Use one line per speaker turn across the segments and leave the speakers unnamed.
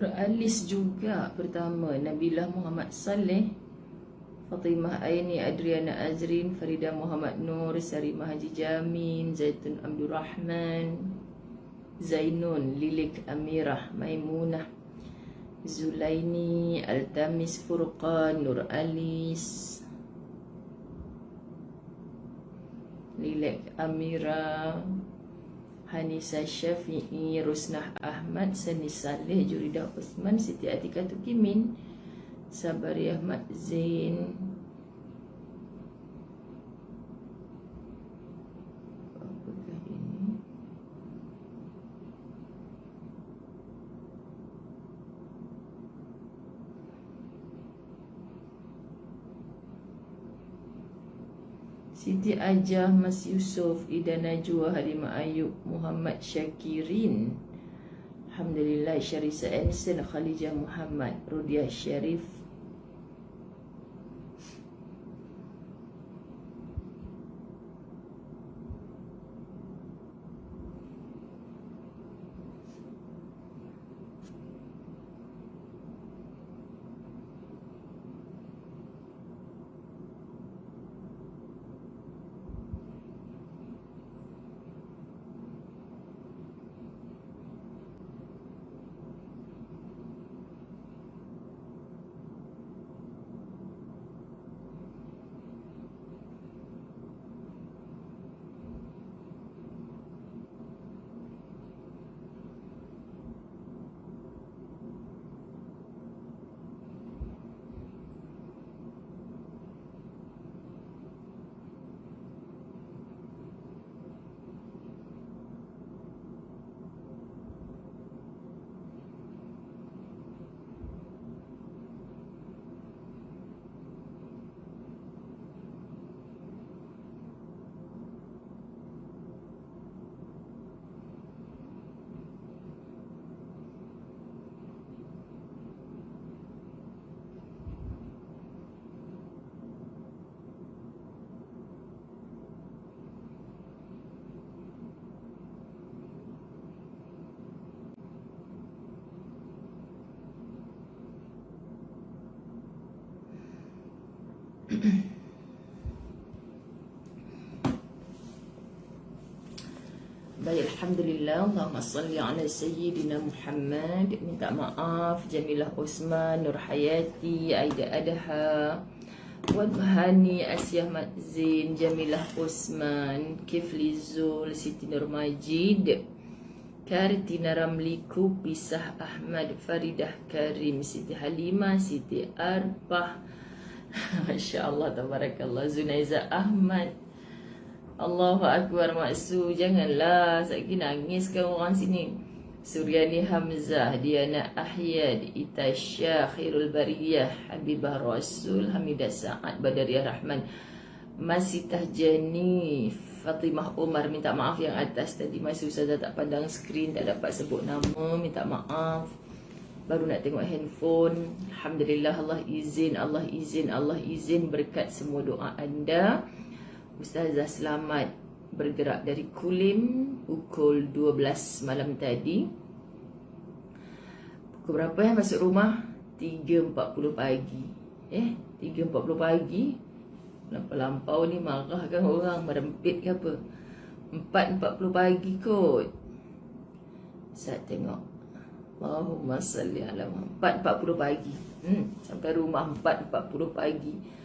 Nur Alis juga pertama. Nabilah Muhammad Saleh, Fatimah Aini, Adriana Azrin, Farida Muhammad Nur, Sarimah Haji Jamin, Zaitun Abdul Rahman, Zainun, Lilik Amirah, Maimunah, Zulaini, Altamis Furqan, Nur Alis, Lilik Amira, Hanisa Syafi'i, Rusnah Ahmad, Sani Saleh, Juridah Osman, Siti Atika Tukimin, Sabari Ahmad Zain, apakah ini? Siti Ajah, Mas Yusof, Ida Najwa, Halimah Ayub, Muhammad Syakirin, Alhamdulillah, Syarisa Anson, Khalijah Muhammad, Rudiah Syarif, baik, Alhamdulillah. Allahumma salli ala Sayyidina Muhammad. Minta maaf Jamilah Osman, Nur Hayati, Aida Adha, Wan Bahani, Asyah Madzin, Jamilah Osman, Kifli Zul, Siti Nur Majid, Kartina Ramli, Pisah Ahmad, Faridah Karim, Siti Halimah, Siti Arbah, Masya Allah, tabarakallah, Zunaiza Ahmad. Allahu Akbar, Maksu, janganlah sakit nangis kan orang sini. Suryani Hamzah, Diana Ahyad, Itasya, Khairul Bariyah, Habibah Rasul, Hamidah Sa'ad, Badariah Rahman, Masitah Jani, Fatimah Umar. Minta maaf yang atas tadi masih Ustazah tak pandang skrin, tak dapat sebut nama, minta maaf. Baru nak tengok handphone. Alhamdulillah, Allah izin, Allah izin, Allah izin berkat semua doa anda. Ustazah selamat bergerak dari Kulim pukul 12 malam tadi. Pukul berapa masuk rumah? 3.40 pagi. 3.40 pagi. Lampau-lampau ni marah kan orang, merempit ke apa? 4.40 pagi kot. Saya tengok. Allahumma salli ala Muhammad. 4.40 pagi. Sampai rumah 4.40 pagi.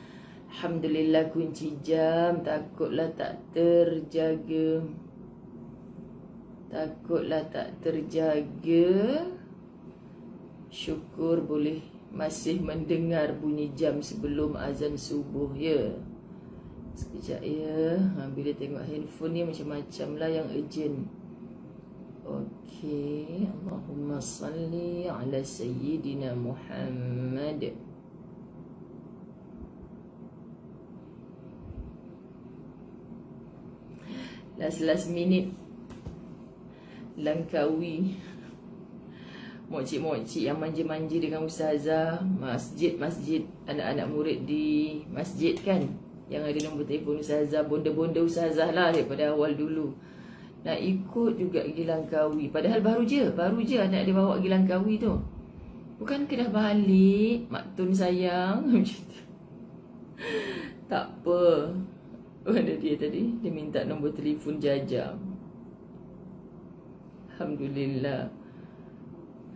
Alhamdulillah, kunci jam. Takutlah tak terjaga. Takutlah tak terjaga. Syukur boleh masih mendengar bunyi jam sebelum azan subuh ya. Sekejap ya. Bila tengok handphone ni macam-macam lah yang urgent. Okey. Allahumma salli ala Sayyidina Muhammad. Last minute Langkawi, mokcik-mokcik yang manja-manja dengan ustazah. Masjid-masjid, anak-anak murid di masjid kan, yang ada nombor telefon ustazah, bonda-bonda ustazah lah daripada awal dulu. Nak ikut juga pergi Langkawi. Padahal baru je anak dia bawa pergi Langkawi tu. Bukan ke dah balik, Mak Tun sayang. Macam tu. Tak apa. Ada dia tadi, dia minta nombor telefon Jaja. Alhamdulillah.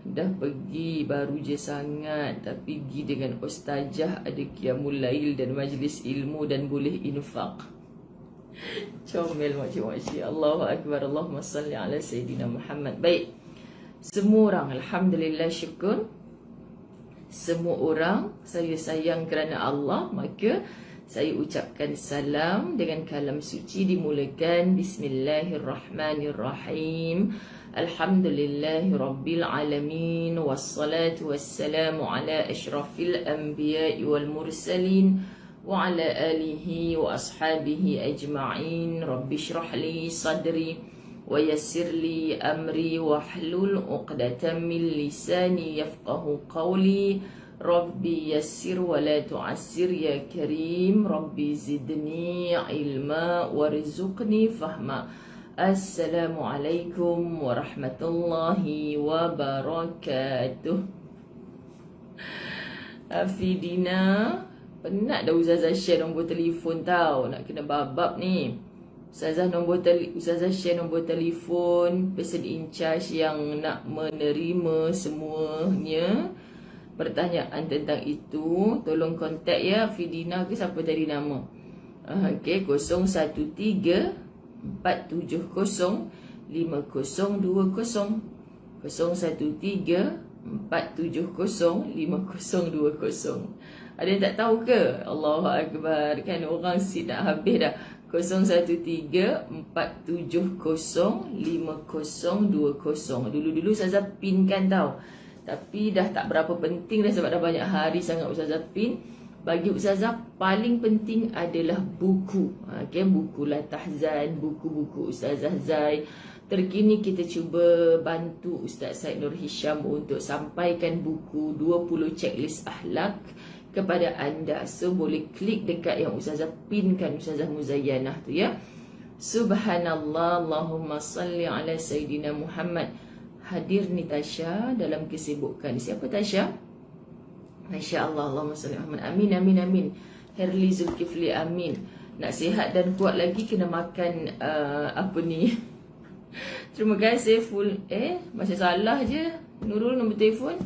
Dah pergi baru je sangat, tapi pergi dengan ustazah, ada qiyamul lail dan majlis ilmu dan boleh infak. Comel makcik-makcik. Allahu Akbar. Allahumma salli ala Sayyidina Muhammad. Baik, semua orang Alhamdulillah, syukur. Semua orang saya sayang kerana Allah, maka saya ucapkan salam dengan kalam suci dimulakan Bismillahirrahmanirrahim. Alhamdulillahi Rabbil Alamin. Wassalatu wassalamu ala ashrafil anbiya'i wal mursalin wa ala alihi wa ashabihi ajma'in. Rabbi shrah li sadri wa yassir li amri wahlul 'uqdatam min lisani yafqahu qawli. Rabbi yassir wa la tu'assir ya karim. Rabbi zidni ilma warzuqni fahma. Assalamualaikum warahmatullahi wabarakatuh. Afidina, penat dah Ustazah share nombor telefon tau. Nak kena babak ni. Ustazah share nombor telefon person in charge yang nak menerima semuanya pertanyaan tentang itu. Tolong kontak ya, Afidina ke siapa tadi nama. Okay, 013 470 5020 013 470 5020. Ada yang tak tahu ke? Allahu Akbar. Kan orang sit nak habis dah. 013 470 5020. Dulu-dulu Ustazah pin kan tau, tapi dah tak berapa penting dah sebab dah banyak hari sangat Ustazah pin. Bagi Ustazah paling penting adalah buku. Okay, buku La Tahzan, buku-buku Ustazah Zai. Terkini kita cuba bantu Ustaz Said Nur Hisham untuk sampaikan buku 20 checklist akhlak kepada anda. So boleh klik dekat yang Ustazah pinkan, Ustazah Muzayyanah tu ya. Subhanallah, Allahumma salli ala Sayyidina Muhammad. Hadir ni Tasha dalam kesibukan. Siapa Tasha? Masya Allah, Allahumma salli Muhammad. Amin, amin, amin. Herli Zulkifli, amin. Nak sihat dan kuat lagi kena makan apa ni. Terima kasih full. Masih salah je. Nurul nombor telefon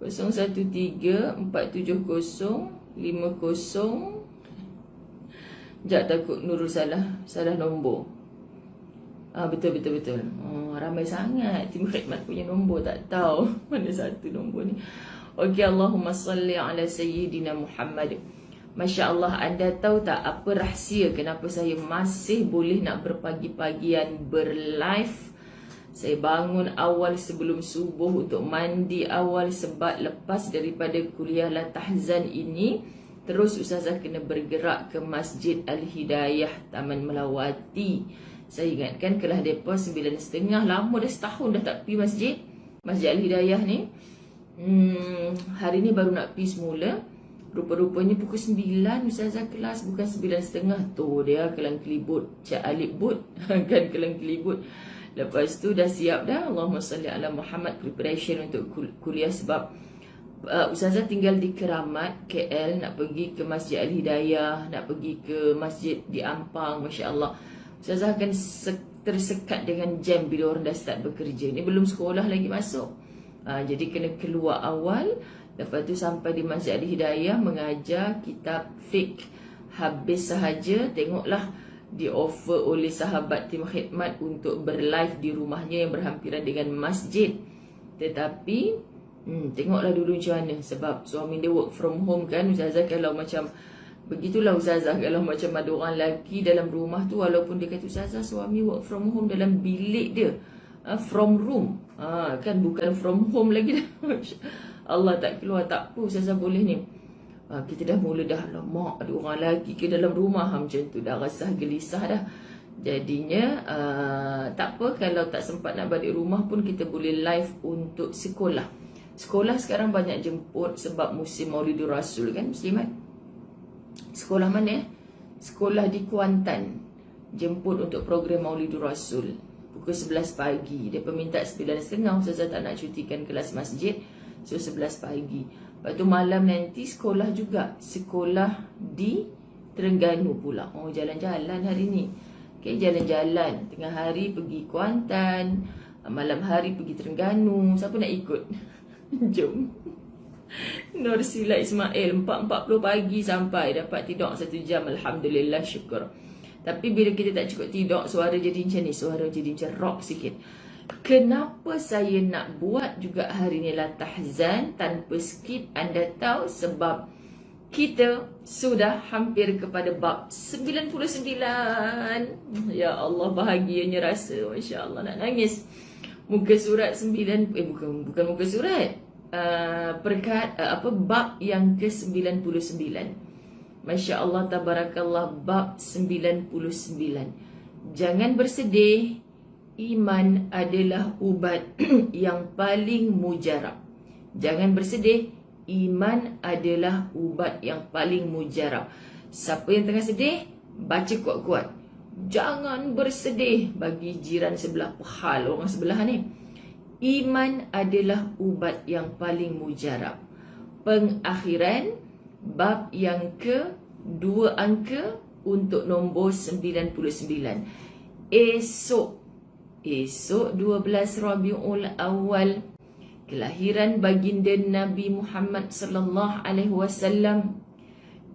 013 470 50. Sekejap, takut Nurul salah nombor. Betul. Ramai sangat tim khidmat punya nombor, tak tahu mana satu nombor ni. Okey, Allahumma salli ala Sayyidina Muhammad. Masya Allah, anda tahu tak apa rahsia kenapa saya masih boleh nak berpagi-pagian berlive? Saya bangun awal sebelum subuh untuk mandi awal sebab lepas daripada kuliah La Tahzan ini, terus Ustazah kena bergerak ke Masjid Al-Hidayah Taman Melawati. Saya ingatkan kelas depa 9.30, lama dah setahun dah tak pergi Masjid Al-Hidayah ni. Hari ni baru nak pergi semula. Rupa-rupanya pukul 9 Ustazah kelas, bukan 9.30. Tu dia kelang kelibut Cik Alip Bud. Kan kelang kelibut. Lepas tu dah siap dah, Allahumma salli ala Muhammad, preparation untuk kuliah. Sebab Ustazah tinggal di Keramat, KL. Nak pergi ke Masjid Al-Hidayah, nak pergi ke masjid di Ampang. Masya Allah, Ustazah akan tersekat dengan jam bila orang dah start bekerja. Ni belum sekolah lagi masuk. Jadi kena keluar awal. Lepas tu sampai di Masjid Al-Hidayah mengajar kitab fiqh. Habis sahaja, tengoklah di offer oleh sahabat tim khidmat untuk berlive di rumahnya yang berhampiran dengan masjid. Tetapi tengoklah dulu macam mana. Sebab suami dia work from home kan. Ustazah kalau macam begitulah Ustazah, kalau macam ada orang lelaki dalam rumah tu, walaupun dia kata Ustazah suami work from home dalam bilik dia, from room, kan bukan from home lagi dah. Allah tak keluar, tak apa Ustazah boleh ni. Kita dah mula dah, mak ada orang lelaki ke dalam rumah, macam tu dah rasa gelisah dah. Jadinya tak apa, kalau tak sempat nak balik rumah pun kita boleh live untuk sekolah. Sekolah sekarang banyak jemput sebab musim Maulidur Rasul kan Muslimat. Sekolah mana? Sekolah di Kuantan jemput untuk program Maulidur Rasul pukul 11 pagi. Dia minta 9.30. Ustazah tak nak cutikan kelas masjid So 11 pagi. Lepas tu malam nanti sekolah juga. Sekolah di Terengganu pula. Oh, jalan-jalan hari ni. Okay, jalan-jalan. Tengah hari pergi Kuantan, malam hari pergi Terengganu. Siapa nak ikut? Jom. Nur Sila Ismail 4.40 pagi sampai dapat tidur 1 jam. Alhamdulillah, syukur. Tapi bila kita tak cukup tidur, suara jadi macam ni, suara jadi macam rock sikit. Kenapa saya nak buat juga hari ni lah tahzan tanpa skip? Anda tahu sebab kita sudah hampir kepada bab 99. Ya Allah, bahagianya rasa, Masya Allah, nak nangis. Muka surat 9, bukan muka surat, bab yang ke-99. Masya Allah, tabarakallah, bab 99. Jangan bersedih, iman adalah ubat yang paling mujarab. Jangan bersedih, iman adalah ubat yang paling mujarab. Siapa yang tengah sedih, baca kuat-kuat. Jangan bersedih, bagi jiran sebelah pehal orang sebelah ni. Iman adalah ubat yang paling mujarab. Pengakhiran bab yang ke-2 angka untuk nombor 99. Esok 12 Rabiul Awal, kelahiran baginda Nabi Muhammad sallallahu alaihi wasallam.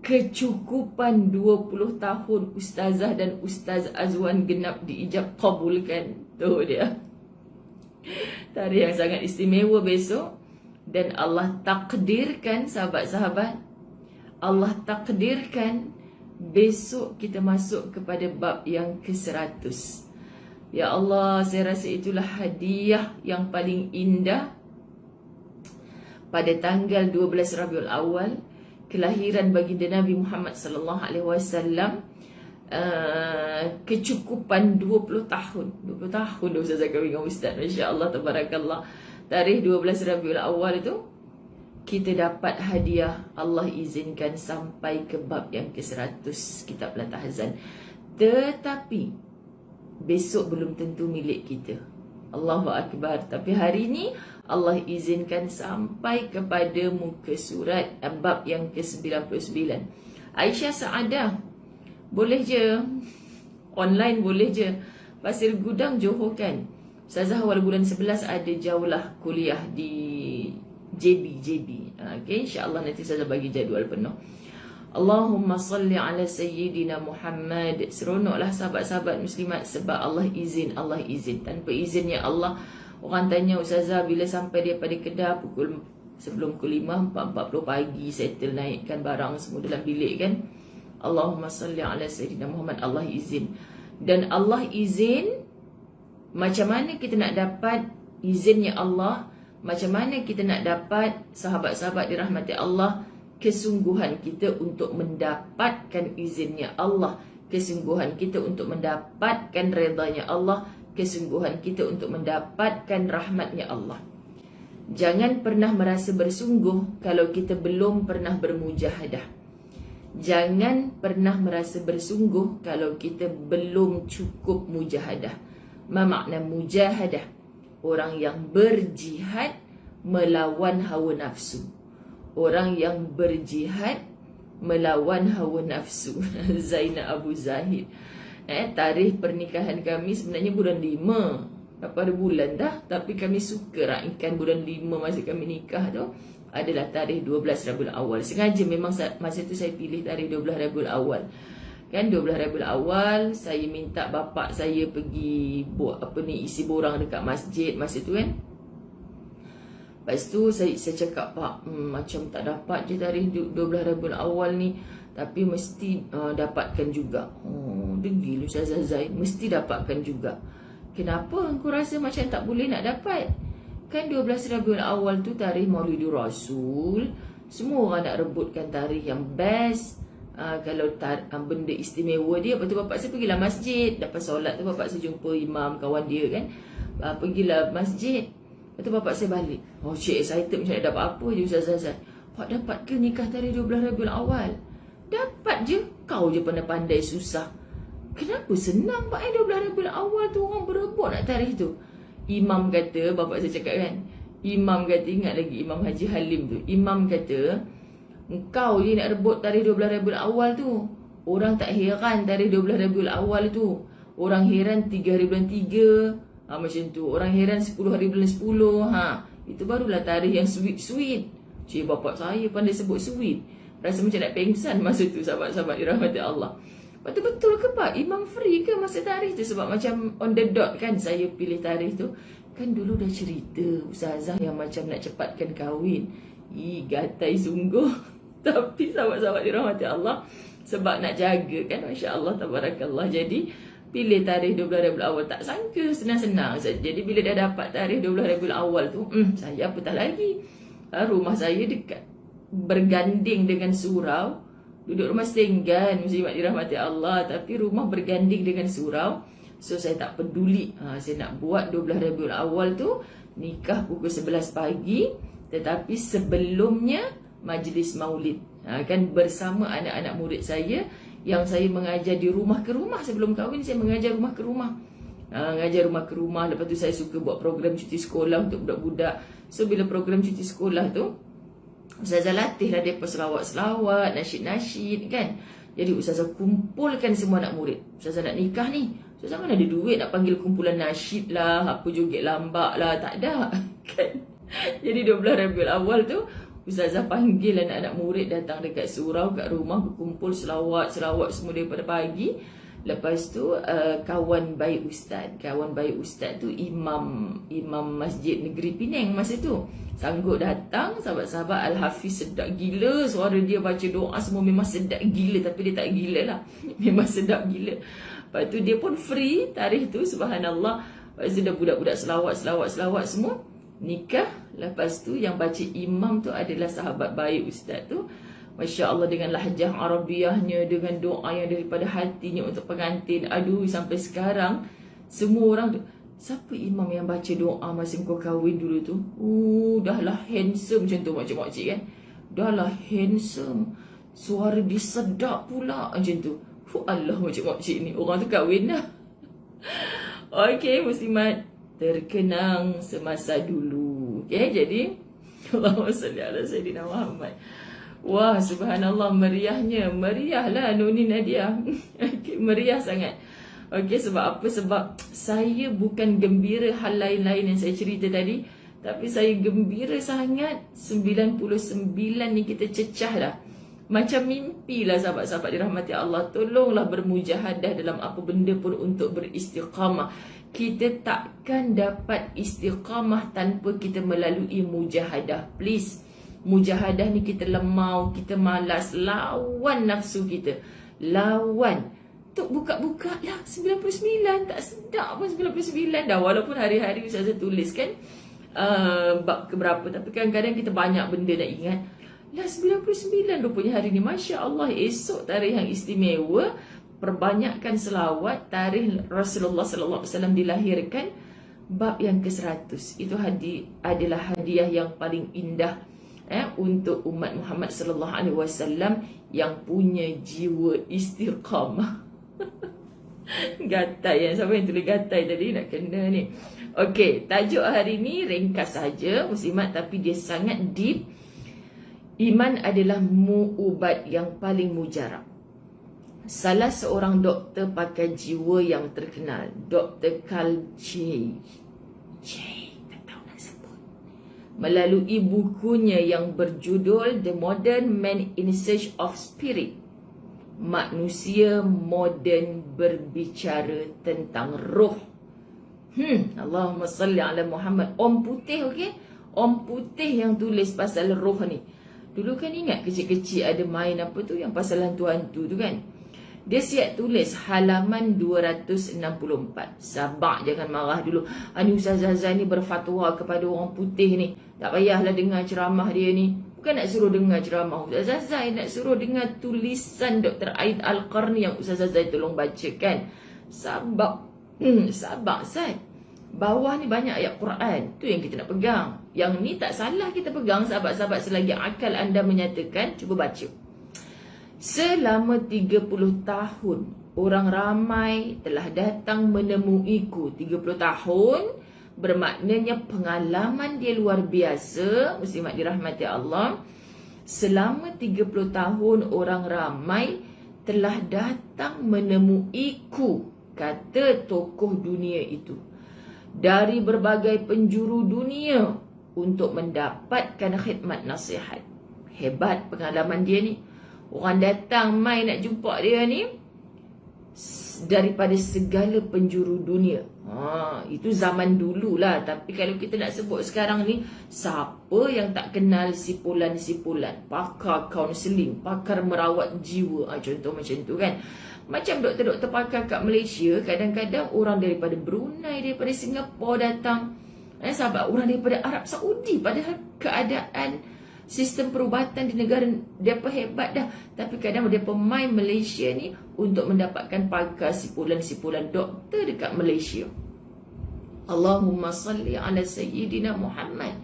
Kecukupan 20 tahun ustazah dan ustaz Azwan genap diijab kabulkan. Tu dia. Tarikh yang sangat istimewa besok. Dan Allah takdirkan, sahabat-sahabat, Allah takdirkan besok kita masuk kepada bab yang ke-100. Ya Allah, saya rasa itulah hadiah yang paling indah pada tanggal 12 Rabiul Awal, kelahiran baginda Nabi Muhammad sallallahu alaihi wasallam. Kecukupan 20 tahun. 20 tahun dah Ustazah kami dengan Ustaz. Masya Allah, tabarakallah. Tarikh 12 Rabiul Awal itu kita dapat hadiah. Allah izinkan sampai ke bab yang ke-100 kitab Tahzan. Tetapi besok belum tentu milik kita. Allahu Akbar. Tapi hari ni Allah izinkan sampai kepada muka surat bab yang ke-99. Aisyah Saadah, boleh je online, boleh je. Pasir Gudang, Johor kan. Ustazah awal bulan 11 ada jaulah kuliah di JB. Okay, insyaAllah nanti Ustazah bagi jadual penuh. Allahumma salli ala Sayyidina Muhammad. Seronoklah sahabat-sahabat muslimat sebab Allah izin. Tanpa izinnya Allah, orang tanya Ustazah bila sampai daripada Kedah sebelum pukul 5, 4.40 pagi, settle naikkan barang semua dalam bilik kan. Allahumma salli ala Sayyidina Muhammad. Allah izin. Dan Allah izin, macam mana kita nak dapat izinnya Allah? Macam mana kita nak dapat, sahabat-sahabat dirahmati Allah, kesungguhan kita untuk mendapatkan izinnya Allah, kesungguhan kita untuk mendapatkan redanya Allah, kesungguhan kita untuk mendapatkan rahmatnya Allah. Jangan pernah merasa bersungguh kalau kita belum pernah bermujahadah. Jangan pernah merasa bersungguh kalau kita belum cukup mujahadah. Apa makna mujahadah? Orang yang berjihad melawan hawa nafsu. Orang yang berjihad melawan hawa nafsu. Zainab Abu Zahid. Tarikh pernikahan kami sebenarnya bulan 5. Berapa ada bulan dah. Tapi kami suka raikan bulan 5 masa kami nikah tu adalah tarikh 12 Rabiul Awal. Sengaja memang masa tu saya pilih tarikh 12 Rabiul Awal. Kan 12 Rabiul Awal saya minta bapak saya pergi buat isi borang dekat masjid masa tu kan. Lepas tu saya cakap, Pak, macam tak dapat je tarikh 12 Rabiul Awal ni, tapi mesti dapatkan juga. Oh, degil Ustazah Zaid, mesti dapatkan juga. Kenapa aku rasa macam tak boleh nak dapat? Kan 12 Rabiul Awal tu tarikh Maulidur Rasul. Semua orang nak rebutkan tarikh yang best. Kalau benda istimewa dia. Lepas tu bapak saya pergilah masjid. Lepas solat tu bapak saya jumpa imam kawan dia kan. Pergilah masjid. Lepas tu bapak saya balik. Oh, cik excited macam nak dapat apa je Ustazah Zaid. Pak, dapat ke nikah tarikh 12 Rabiul Awal? Dapat je. Kau je pandai-pandai susah. Kenapa senang Pak 12 Rabiul Awal tu orang berebut nak tarikh tu? Imam kata, bapak saya cakap kan, Imam kata, ingat lagi Imam Haji Halim tu, Imam kata, engkau je nak rebut tarikh 12 Rabiul Awal tu. Orang tak heran tarikh 12 Rabiul Awal tu. Orang heran 3 hari bulan 3. Macam tu. Orang heran 10 hari bulan 10. Itu barulah tarikh yang sweet-sweet. Cik bapak saya pandai sebut sweet. Rasa macam nak pengsan masa tu, sahabat-sahabat dirahmati Allah. Lepas tu betul ke Pak? Imam free ke masa tarikh tu? Sebab macam on the dot kan saya pilih tarikh tu. Kan dulu dah cerita ustazah yang macam nak cepatkan kahwin. Gatai sungguh. Tapi sahabat-sahabat dirahmati Allah, sebab nak jaga kan, Masya Allah, tabarakallah. Jadi pilih tarikh 12 Rabiul Awal. Tak sangka senang-senang. Jadi bila dah dapat tarikh 12 Rabiul Awal tu, saya apatah lagi. Rumah saya dekat, berganding dengan surau. Duduk rumah setenggan, muslimat dirahmati Allah, tapi rumah berganding dengan surau. So saya tak peduli. Saya nak buat 12 Rabiul Awal tu nikah pukul 11 pagi, tetapi sebelumnya majlis maulid. Kan bersama anak-anak murid saya yang saya mengajar di rumah ke rumah. Sebelum kahwin saya mengajar rumah ke rumah. Mengajar rumah ke rumah. Lepas tu saya suka buat program cuti sekolah untuk budak-budak. So bila program cuti sekolah tu, ustazah latih lah mereka selawat-selawat, nasyid-nasyid kan. Jadi ustazah kumpulkan semua anak murid. Ustazah nak nikah ni, ustazah mana ada duit nak panggil kumpulan nasyid lah, apa joget lambak lah, tak ada kan. Jadi 12 Rabiul Awal tu ustazah panggil anak-anak murid datang dekat surau, kat rumah, berkumpul selawat semua daripada pagi. Lepas tu kawan baik ustaz. Kawan baik ustaz tu imam Masjid Negeri Penang masa tu. Sanggup datang, sahabat-sahabat, Al-Hafiz sedap gila. Suara dia baca doa semua memang sedap gila. Tapi dia tak gila lah. Memang sedap gila. Lepas tu dia pun free tarikh tu, subhanallah. Lepas tu dah budak-budak selawat semua. Nikah. Lepas tu yang baca imam tu adalah sahabat baik ustaz tu. Masya Allah, dengan lahjah Arabiahnya, dengan doa yang daripada hatinya untuk pengantin. Aduh, sampai sekarang semua orang tu, siapa imam yang baca doa masa kau kahwin dulu tu? Dah lah handsome macam tu makcik-makcik kan. Dah lah handsome. Suara dia sedap pula macam tu. Allah, makcik-makcik ni orang tu kahwin dah. Okey, muslimat, terkenang semasa dulu. Okey, jadi Allahumma salli ala Sayyidina Muhammad. Wah, subhanallah, meriahnya. Meriah lah Noni Nadia. Okay, meriah sangat. Okey, sebab apa? Sebab saya bukan gembira hal lain-lain yang saya cerita tadi, tapi saya gembira sangat 99 ni kita cecah dah. Macam mimpi lah sahabat-sahabat dirahmati Allah. Tolonglah bermujahadah dalam apa benda pun untuk beristiqamah. Kita takkan dapat istiqamah tanpa kita melalui mujahadah. Please. Mujahadah ni kita lemau, kita malas. Lawan nafsu kita. Lawan. Tuk buka-buka lah 99. Tak sedap pun 99 dah. Walaupun hari-hari ustazah tulis kan bab keberapa. Tapi kadang-kadang kita banyak benda nak ingat. Lah 99 rupanya hari ni. Masya Allah, esok tarikh yang istimewa. Perbanyakkan selawat. Tarikh Rasulullah SAW dilahirkan. Bab yang ke-100. Itu adalah hadiah yang paling indah untuk umat Muhammad sallallahu alaihi wasallam yang punya jiwa istiqamah. Gatai, siapa yang tulis gatai tadi nak kena ni. Okey, tajuk hari ni ringkas saja muslimat, tapi dia sangat deep. Iman adalah ubat yang paling mujarab. Salah seorang doktor pakar jiwa yang terkenal, Dr. Carl melalui bukunya yang berjudul The Modern Man in Search of Spirit, manusia moden berbicara tentang roh. Allahumma salli ala Muhammad. Om Putih, okey? Om Putih yang tulis pasal roh ni. Dulu kan ingat kecil-kecil ada main apa tu yang pasal hantu-hantu tu kan. Dia siap tulis halaman 264. Sabar, jangan marah dulu. Ani Ustazah Zazan ni berfatwa kepada orang putih ni. Tak payahlah dengar ceramah dia ni. Bukan nak suruh dengar ceramah Ustazah Zazan, nak suruh dengar tulisan Dr. Aid Al-Qarni yang Ustazah Zazan tolong bacakan. Sabar. Sabar, Ustaz. Bawah ni banyak ayat Quran. Tu yang kita nak pegang. Yang ni tak salah kita pegang, sahabat-sahabat, selagi akal anda menyatakan. Cuba baca. Selama 30 tahun, orang ramai telah datang menemuiku. 30 tahun, bermaknanya pengalaman dia luar biasa. Muslimat dirahmati Allah, selama 30 tahun orang ramai telah datang menemuiku, kata tokoh dunia itu, dari berbagai penjuru dunia untuk mendapatkan khidmat nasihat. Hebat pengalaman dia ni. Orang datang mai nak jumpa dia ni daripada segala penjuru dunia. Itu zaman dululah. Tapi kalau kita nak sebut sekarang ni, siapa yang tak kenal sipulan-sipulan, pakar kaunseling, pakar merawat jiwa, contoh macam tu kan. Macam doktor-doktor pakar kat Malaysia, kadang-kadang orang daripada Brunei, daripada Singapura datang. Sahabat, orang daripada Arab Saudi, padahal keadaan sistem perubatan di negara mereka hebat dah. Tapi kadang mereka main Malaysia ni untuk mendapatkan pakar sipulan-sipulan doktor dekat Malaysia. Allahumma salli ala Sayyidina Muhammad.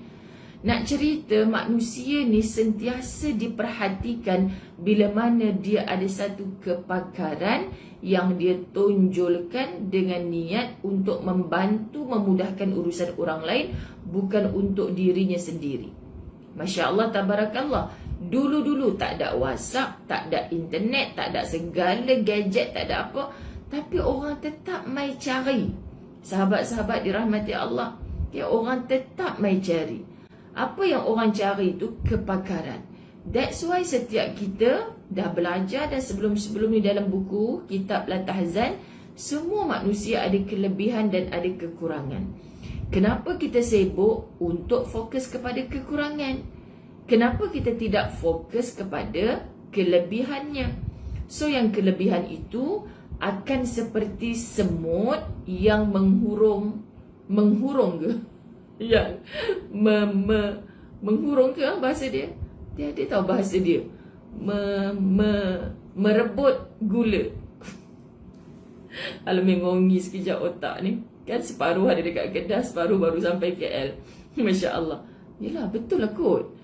Nak cerita manusia ni sentiasa diperhatikan bila mana dia ada satu kepakaran yang dia tonjolkan dengan niat untuk membantu memudahkan urusan orang lain, bukan untuk dirinya sendiri. Masya Allah, tabarakallah. Dulu-dulu tak ada WhatsApp, tak ada internet, tak ada segala gadget, tak ada apa. Tapi orang tetap mai cari. Sahabat-sahabat dirahmati Allah, orang tetap mai cari. Apa yang orang cari itu kepakaran. That's why setiap kita dah belajar, dan sebelum-sebelum ni dalam buku Kitab Latahzan, semua manusia ada kelebihan dan ada kekurangan. Kenapa kita sibuk untuk fokus kepada kekurangan? Kenapa kita tidak fokus kepada kelebihannya? So yang kelebihan itu akan seperti semut yang menghurung ke? Yang menghurung ke bahasa dia? Dia tahu bahasa dia. Merebut gula. Alam mengongi sekejap otak ni. Kan separuh ada dekat Kedah, separuh baru sampai KL. Masya Allah. Yelah, betul lah kot.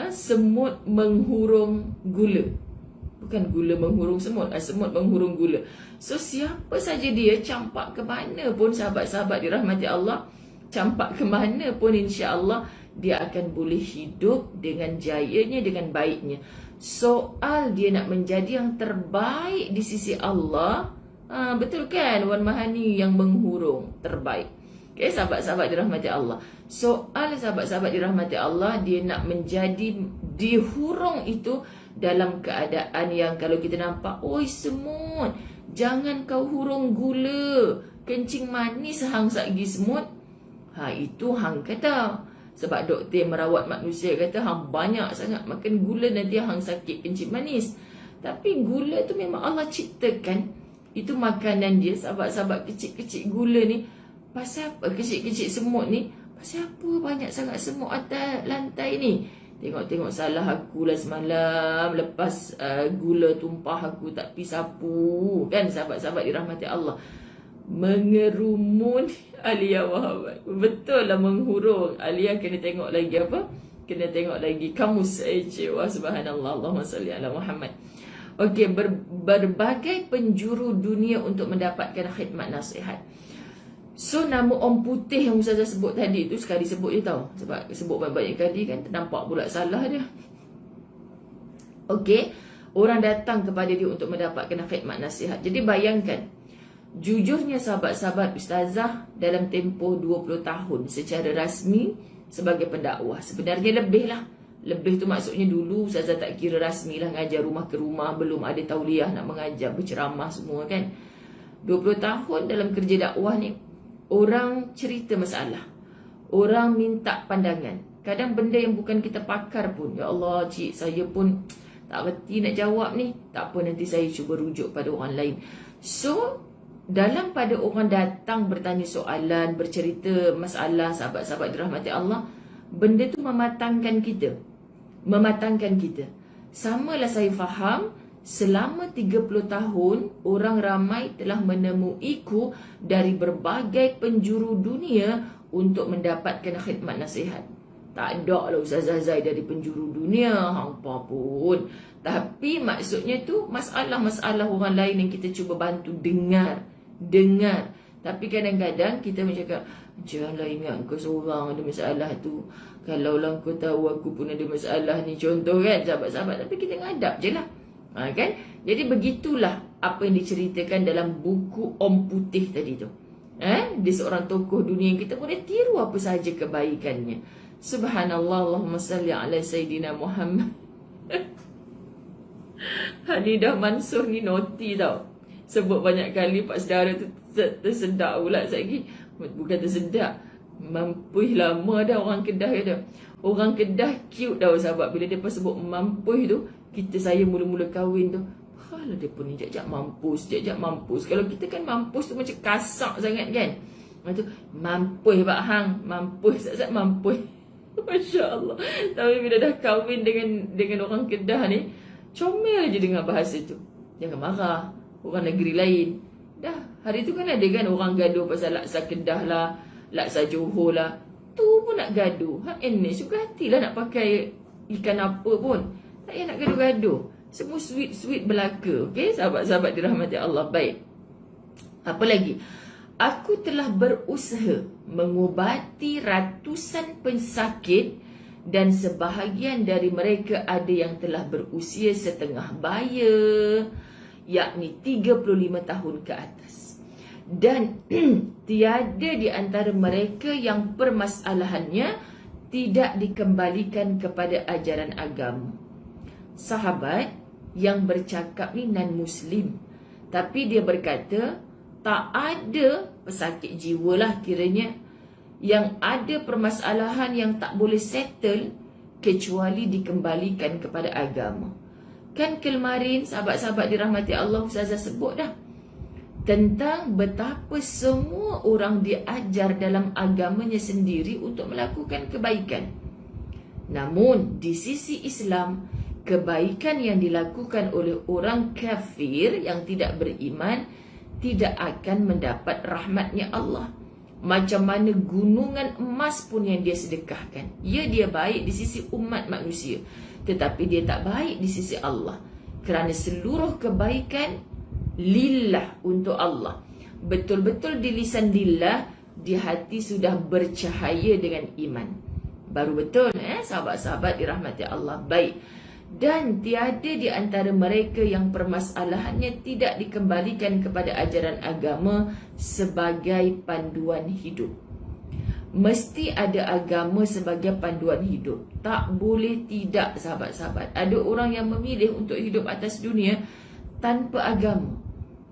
Semut menghurung gula. Bukan gula menghurung semut, semut menghurung gula. So siapa saja dia, campak ke mana pun sahabat-sahabat dirahmati Allah, campak ke mana pun insya-Allah dia akan boleh hidup dengan jayanya, dengan baiknya. Soal dia nak menjadi yang terbaik di sisi Allah. Betul kan Wan Mahani, yang menghurung terbaik. Okay, sahabat-sahabat dirahmati Allah. Soal sahabat-sahabat dirahmati Allah, dia nak menjadi dihurung itu dalam keadaan yang kalau kita nampak, oi semut, jangan kau hurung gula, kencing manis hang satgi semut. Itu hang kata. Sebab doktor yang merawat manusia kata hang banyak sangat makan gula nanti hang sakit kencing manis. Tapi gula tu memang Allah ciptakan. Itu makanan dia, sahabat-sahabat. Kecil-kecil gula ni, pasal apa? Kecil-kecil semut ni, pasal apa banyak sangat semut atas lantai ni? Tengok-tengok salah aku lah semalam, lepas gula tumpah aku tak pi sapu. Kan sahabat-sahabat dirahmati Allah. Mengerumun Alia Wahab. Betul lah menghurung. Alia kena tengok lagi apa? Kena tengok lagi kamus saja. Wah, subhanallah. Allahumma salli ala Muhammad. Okey, berbagai penjuru dunia untuk mendapatkan khidmat nasihat. So nama Om Putih yang Ustazah sebut tadi tu, sekali sebut dia tahu. Sebab sebut banyak-banyak kali kan, nampak pula salah dia. Okey, orang datang kepada dia untuk mendapatkan khidmat nasihat. Jadi bayangkan, jujurnya sahabat-sahabat Ustazah dalam tempoh 20 tahun secara rasmi sebagai pendakwah. Sebenarnya lebih lah. Lebih tu maksudnya dulu Ustazah tak kira rasmi lah, ngajar rumah ke rumah, belum ada tauliah nak mengajar, berceramah semua kan. 20 tahun dalam kerja dakwah ni, orang cerita masalah, orang minta pandangan. Kadang benda yang bukan kita pakar pun, ya Allah cik, saya pun tak reti nak jawab ni. Tak apa, nanti saya cuba rujuk pada orang lain. So dalam pada orang datang bertanya soalan, bercerita masalah, sahabat-sahabat dirahmati Allah, benda tu mematangkan kita. Samalah saya faham, selama 30 tahun orang ramai telah menemuiku dari berbagai penjuru dunia untuk mendapatkan khidmat nasihat. Tak ada lah Ustazah Zai dari penjuru dunia, hampa pun. Tapi maksudnya tu masalah-masalah orang lain yang kita cuba bantu dengar. Tapi kadang-kadang kita cakap, janganlah ingat kau seorang ada masalah tu. Kalaulah kau tahu aku pun ada masalah ni. Contoh kan sahabat-sahabat. Tapi kita ngadap je lah. Kan? Jadi begitulah apa yang diceritakan dalam buku Om Putih tadi tu. Dia seorang tokoh dunia yang kita boleh tiru apa sahaja kebaikannya. Subhanallah, Allahumma salli ala Sayyidina Muhammad. Hanidah Mansur ni naughty tau. Sebut banyak kali Pak Saudara tu tersedak pula lagi. Bukan tersedak, mampuih lama dah orang Kedah kata. Orang Kedah cute tau sahabat. Bila dia sebut mampuih tu, saya mula-mula kahwin tu, kalau dia pun ni jap-jap mampus. Kalau kita kan mampus tu macam kasak sangat kan. Lepas tu mampuih Pak Hang, mampuih sat-sat mampuih. Masya Allah. Tapi bila dah kahwin dengan orang Kedah ni, comel je dengan bahasa tu. Jangan marah, orang negeri lain. Dah, hari tu kan ada kan orang gaduh pasal laksa Kedah lah, laksa Johor lah. Tu pun nak gaduh. Ini suka hatilah nak pakai ikan apa pun. Tak payah nak gaduh-gaduh. Semua sweet-sweet belaka. Okay, sahabat-sahabat dirahmati Allah. Baik. Apa lagi? Aku telah berusaha mengubati ratusan pesakit dan sebahagian dari mereka ada yang telah berusia setengah baya, yakni 35 tahun ke atas. Dan tiada di antara mereka yang permasalahannya tidak dikembalikan kepada ajaran agama. Sahabat yang bercakap ni non-Muslim, tapi dia berkata tak ada pesakit jiwa lah kiranya yang ada permasalahan yang tak boleh settle kecuali dikembalikan kepada agama. Kan kemarin sahabat-sahabat dirahmati Allah, Ustazah sebut dah tentang betapa semua orang diajar dalam agamanya sendiri untuk melakukan kebaikan. Namun di sisi Islam, kebaikan yang dilakukan oleh orang kafir yang tidak beriman tidak akan mendapat rahmatnya Allah. Macam mana gunungan emas pun yang dia sedekahkan, dia baik di sisi umat manusia, tetapi dia tak baik di sisi Allah. Kerana seluruh kebaikan lillah, untuk Allah. Betul-betul di lisan lillah, di hati sudah bercahaya dengan iman. Baru betul sahabat-sahabat dirahmati Allah. Baik. Dan tiada di antara mereka yang permasalahannya tidak dikembalikan kepada ajaran agama sebagai panduan hidup. Mesti ada agama sebagai panduan hidup. Tak boleh tidak, sahabat-sahabat. Ada orang yang memilih untuk hidup atas dunia tanpa agama.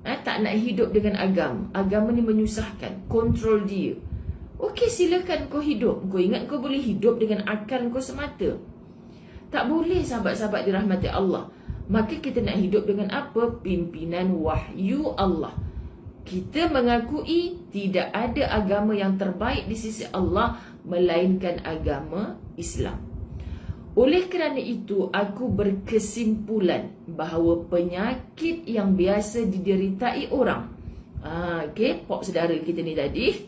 Tak nak hidup dengan agama. Agama ni menyusahkan, kontrol dia. Okey, silakan kau hidup. Kau ingat kau boleh hidup dengan akal kau semata? Tak boleh, sahabat-sahabat dirahmati Allah. Maka kita nak hidup dengan apa? Pimpinan wahyu Allah. Kita mengakui tidak ada agama yang terbaik di sisi Allah melainkan agama Islam. Oleh kerana itu, aku berkesimpulan bahawa penyakit yang biasa dideritai orang. Pok saudara kita ni tadi,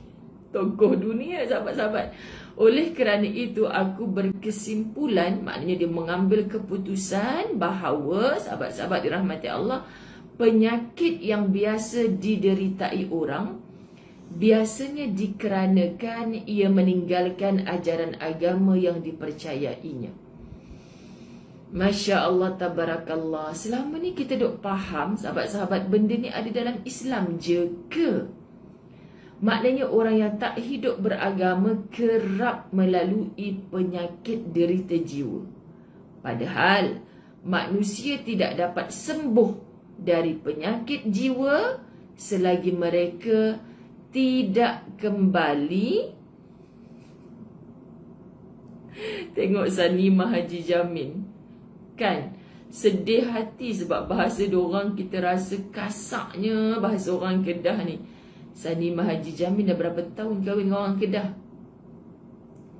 tokoh dunia, sahabat-sahabat. Oleh kerana itu, aku berkesimpulan, maknanya dia mengambil keputusan bahawa, sahabat-sahabat dirahmati Allah, penyakit yang biasa dideritai orang biasanya dikarenakan ia meninggalkan ajaran agama yang dipercayainya. Masya Allah, tabarakallah. Selama ni kita duk faham, sahabat-sahabat, benda ni ada dalam Islam je ke? Maknanya orang yang tak hidup beragama kerap melalui penyakit derita jiwa. Padahal manusia tidak dapat sembuh dari penyakit jiwa selagi mereka tidak kembali. Tengok Sanimah Haji Jamin. Kan? Sedih hati sebab bahasa diorang kita rasa kasaknya bahasa orang Kedah ni. Sanimah Haji Jamin dah berapa tahun kahwin dengan orang Kedah?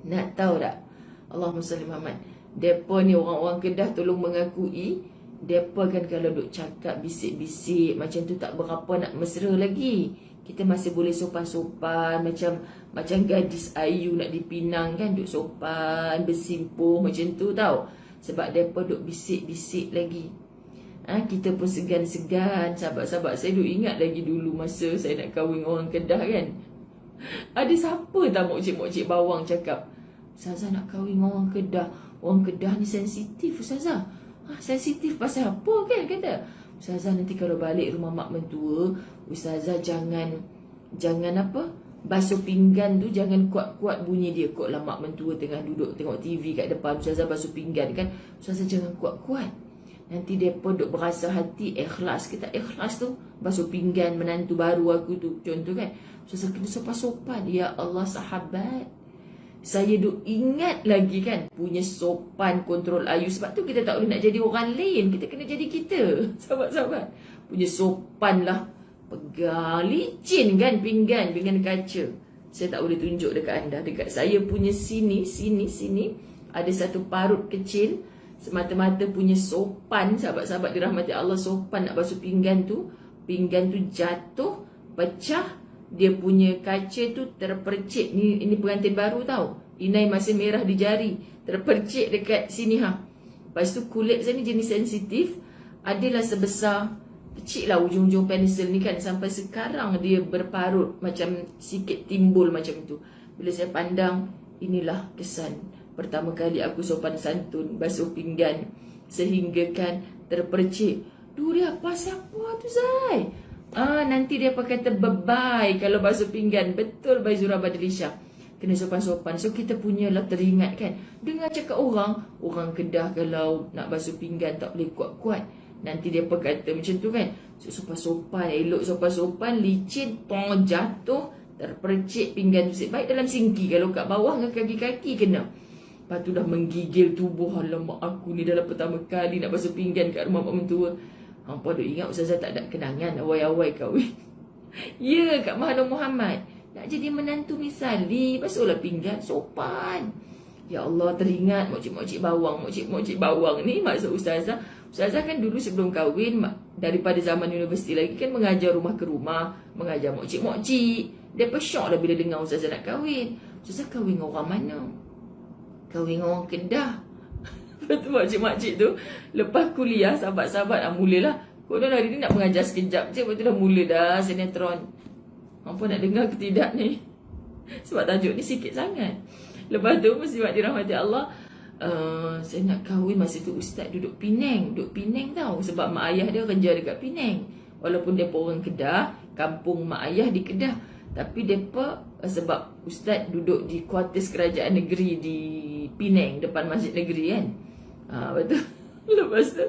Nak tahu tak? Allahumma salli Muhammad. Depa ni orang-orang Kedah tolong mengakui, depa kan kalau duk cakap bisik-bisik macam tu tak berapa nak mesra lagi. Kita masih boleh sopan-sopan macam gadis ayu nak dipinang kan, duk sopan, bersimpuh macam tu tau. Sebab depa duk bisik-bisik lagi. Kita pun segan-segan. Sahabat-sahabat saya duk ingat lagi dulu masa saya nak kahwin orang Kedah kan. Ada siapa tak mokcik-mokcik bawang cakap, Ustazah nak kahwin orang Kedah. Orang Kedah ni sensitif Ustazah. Sensitif pasal apa kan kata. Ustazah nanti kalau balik rumah mak mentua, Ustazah jangan basuh pinggan tu jangan kuat-kuat bunyi dia. Kot lah mak mentua tengah duduk tengok TV kat depan, Ustazah basuh pinggan kan. Ustazah jangan kuat-kuat. Nanti mereka duk berasa hati ikhlas ke tak ikhlas tu. Basuh pinggan menantu baru aku tu. Contoh kan. Ustazah kena sopan-sopan. Ya Allah sahabat. Saya duk ingat lagi kan. Punya sopan kontrol ayu. Sebab tu kita tak boleh nak jadi orang lain. Kita kena jadi kita. Sahabat-sahabat. Punya sopan lah. Pegang licin kan pinggan kaca. Saya tak boleh tunjuk dekat anda. Dekat saya punya sini. Ada satu parut kecil. Semata-mata punya sopan. Sahabat-sahabat dirahmati Allah, sopan nak basuh pinggan tu. Pinggan tu jatuh, pecah. Dia punya kaca tu terpercik. Ini pengantin baru tau. Inai masih merah di jari. Terpercik dekat sini Lepas tu kulit saya ni jenis sensitif. Adalah sebesar, kecil lah ujung-ujung pensel ni kan. Sampai sekarang dia berparut. Macam sikit timbul macam tu. Bila saya pandang, inilah kesan pertama kali aku sopan santun basuh pinggan. Sehingga kan terpercik. Dia siapa tu Zai? Nanti dia pakai terbebay kalau basuh pinggan. Betul Baizura Badrisyah. Kena sopan-sopan. So kita punya lah teringat kan. Dengar cakap orang Kedah kalau nak basuh pinggan tak boleh kuat-kuat. Nanti dia kata macam tu kan. So sopan-sopan, elok sopan-sopan, licin, jatuh, terpercik pinggan tu. Baik dalam singki. Kalau kat bawah dengan kaki-kaki kena. Lepas tu dah menggigil tubuh. Alamak aku ni dalam pertama kali nak basuh pinggan kat rumah mak mentua. Hampa duk ingat Ustazah tak ada kenangan awal-awal kahwin. Ya Kak Mahathir Muhammad. Nak jadi menantu misali. Basuhlah pinggan sopan. Ya Allah teringat mokcik-mokcik bawang ni maksud Ustazah. Ustazah kan dulu sebelum kahwin, daripada zaman universiti lagi kan mengajar rumah ke rumah. Mengajar mokcik-mokcik. Dia syok lah bila dengar Ustazah nak kahwin. Ustazah kahwin orang mana? Kahwin orang Kedah. Lepas tu makcik-makcik tu lepas kuliah sahabat-sahabat mulalah. Konon hari ni nak mengajar sekejap je. Lepas tu dah mula dah sinetron. Apa nak dengar ke tidak ni? Sebab tajuk ni sikit sangat. Lepas tu muslimat dirahmati Allah, saya nak kahwin masa tu ustaz duduk Penang. Duduk Penang tau. Sebab mak ayah dia kerja dekat Penang. Walaupun mereka orang Kedah, kampung mak ayah di Kedah. Tapi mereka sebab ustaz duduk di kuartus kerajaan negeri di Penang, depan masjid negeri kan. Betul. Lepas tu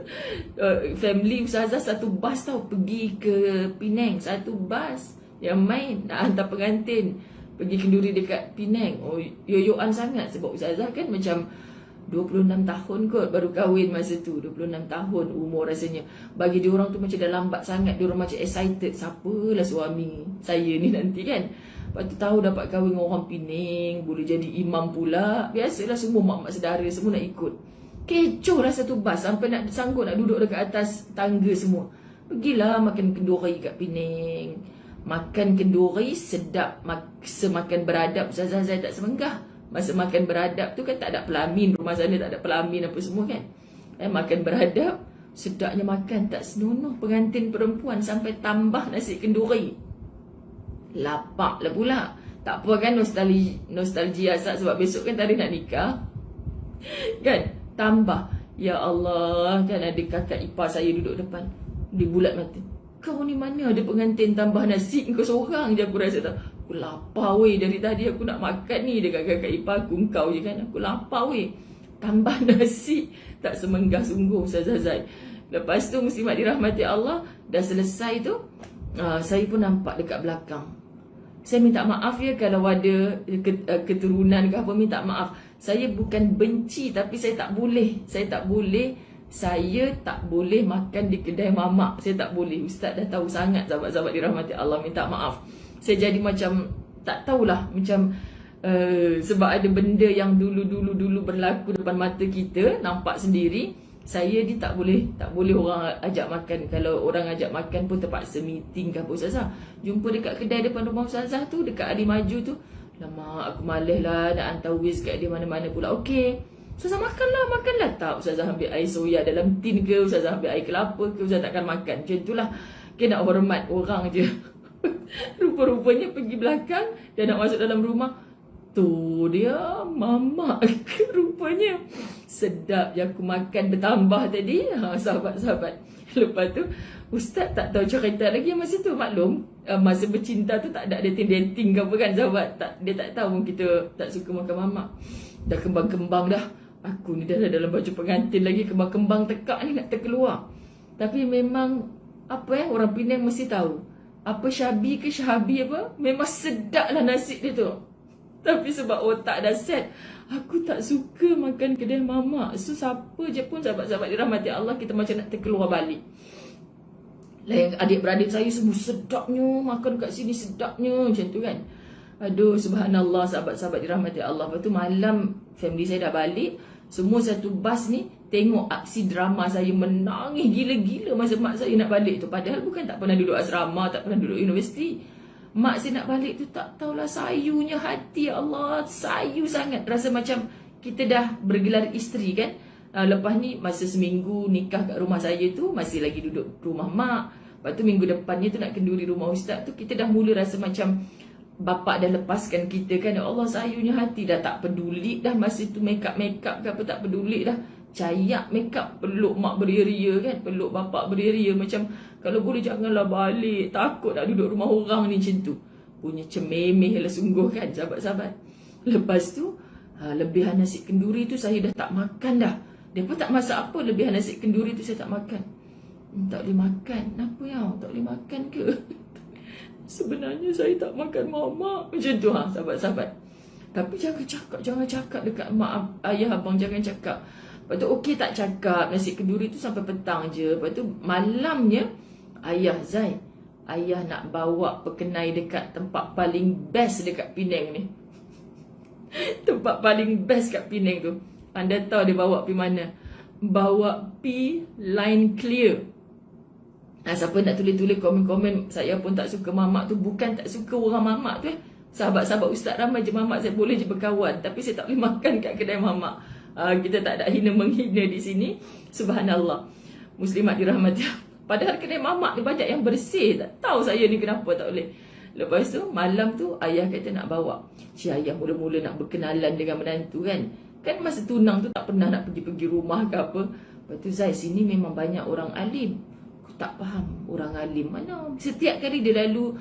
family Ustazah satu bas tau pergi ke Penang. Satu bas yang main nak hantar pengantin pergi kenduri dekat Penang. Yoyoan sangat sebab Ustazah kan macam 26 tahun kot baru kahwin masa tu. 26 tahun umur rasanya. Bagi dia orang tu macam dah lambat sangat. Dia orang macam excited. Siapalah suami saya ni nanti kan. Lepas tu tahu dapat kahwin orang Penang, boleh jadi imam pula. Biasalah semua mak-mak saudara semua nak ikut. Kecoh lah satu bas sampai nak sanggup nak duduk dekat atas tangga semua. Pergilah makan kenduri kat Penang. Makan kenduri sedap, semakan beradab. Ustazah saya tak semenggah. Masa makan beradab tu kan tak ada pelamin. Rumah sana tak ada pelamin apa semua kan. Makan beradab, sedapnya makan tak senonoh pengantin perempuan sampai tambah nasi kenduri. Lapak lah pula. Tak apa kan nostalgia asal sebab besok kan tarikh nak nikah. Kan? Tambah. Ya Allah, kan ada kakak ipar saya duduk depan. Dia bulat mata. Kau ni mana ada pengantin tambah nasi? Kau seorang je aku rasa tak. Aku lapar weh. Dari tadi aku nak makan ni dekat kakak ipar aku. Kau je kan. Aku lapar weh. Tambah nasi. Tak semenggah sungguh Ustazah Zai. Lepas tu muslimat dirahmati Allah. Dah selesai tu. Saya pun nampak dekat belakang. Saya minta maaf ya kalau ada keturunan ke apa, minta maaf. Saya bukan benci tapi saya tak boleh. Saya tak boleh makan di kedai mamak. Saya tak boleh. Ustaz dah tahu sangat sahabat-sahabat dirahmati Allah, minta maaf. Saya jadi macam tak tahulah macam sebab ada benda yang dulu berlaku depan mata kita, nampak sendiri. Saya ni tak boleh orang ajak makan. Kalau orang ajak makan pun terpaksa meeting ke apa Ustazah. Jumpa dekat kedai depan rumah Ustazah tu, dekat Ali Maju tu. Lama aku malas lah nak hantar wiz kat dia mana-mana pula. Okey. Ustazah makanlah. Tak, Ustazah ambil air soya dalam tin ke, Ustazah ambil air kelapa ke, Ustazah takkan makan. Macam itulah. Kita nak hormat orang je. Rupa-rupanya pergi belakang, dia nak masuk dalam rumah. Tu dia mamak rupanya. Sedap je aku makan bertambah tadi. Sahabat-sahabat. Lepas tu Ustaz tak tahu cerita lagi masa tu. Maklum masa bercinta tu tak ada dating-dating ke apa kan sahabat. Dia tak tahu kita tak suka makan mamak. Dah kembang-kembang dah. Aku ni dah dalam baju pengantin lagi, kembang-kembang tekak ni nak terkeluar. Tapi memang orang Penang mesti tahu. Apa syabi ke syahabi apa, memang sedap lah nasi dia tu. Tapi sebab otak dah set, aku tak suka makan kedai mamak. So siapa je pun sahabat-sahabat dirahmati Allah, kita macam nak terkeluar balik. Lah yang adik-beradik saya semua sedapnya, makan kat sini sedapnya, macam tu kan. Aduh, subhanallah sahabat-sahabat dirahmati Allah. Lepas tu malam family saya dah balik, semua satu bas ni tengok aksi drama saya menangis gila-gila masa mak saya nak balik tu. Padahal bukan tak pernah duduk asrama, tak pernah duduk universiti. Mak saya nak balik tu tak tahulah sayunya hati, ya Allah, sayu sangat. Rasa macam kita dah bergelar isteri kan. Lepas ni masa seminggu nikah kat rumah saya tu, masih lagi duduk rumah mak. Lepas tu minggu depannya tu nak kenduri rumah ustaz tu, kita dah mula rasa macam bapak dah lepaskan kita kan. Ya Allah, sayunya hati. Dah tak peduli dah masa tu make up ke apa, tak peduli dah. Cayak make up, peluk mak beria-ria kan, peluk bapak beria-ria. Macam kalau boleh janganlah balik, takut nak duduk rumah orang ni, macam tu. Punya cememeh lah sungguh kan sahabat-sahabat. Lepas tu lebihan nasi kenduri tu saya dah tak makan dah. Dia pun tak masak apa, lebihan nasi kenduri tu saya tak makan. Tak boleh makan. Kenapa ya? Tak boleh makan ke? Sebenarnya saya tak makan mamak. Macam tu sahabat-sahabat. Tapi jangan cakap dekat mak ayah abang, jangan cakap. Lepas tu okey tak cakap, nasi kenduri tu sampai petang je. Lepas tu malamnya ayah Zai, ayah nak bawa perkenai dekat tempat paling best dekat Penang ni. Tempat paling best kat Penang tu. Anda tahu dia bawa pergi mana? Bawa pergi Line Clear. Siapa nak tulis-tulis komen-komen, saya pun tak suka mamak tu. Bukan tak suka orang mamak tu Sahabat-sahabat ustaz ramai je mamak, saya boleh je berkawan. Tapi saya tak boleh makan kat kedai mamak. Kita tak ada hina-menghina di sini. Subhanallah. Muslimat dirahmati. Padahal kedai mamak ni banyak yang bersih. Tak tahu saya ni kenapa tak boleh. Lepas tu malam tu ayah kata nak bawa. Ayah mula-mula nak berkenalan dengan menantu kan. Kan masa tunang tu tak pernah nak pergi-pergi rumah ke apa. Lepas tu Zai, sini memang banyak orang alim. Aku tak faham orang alim mana. Setiap kali dia lalu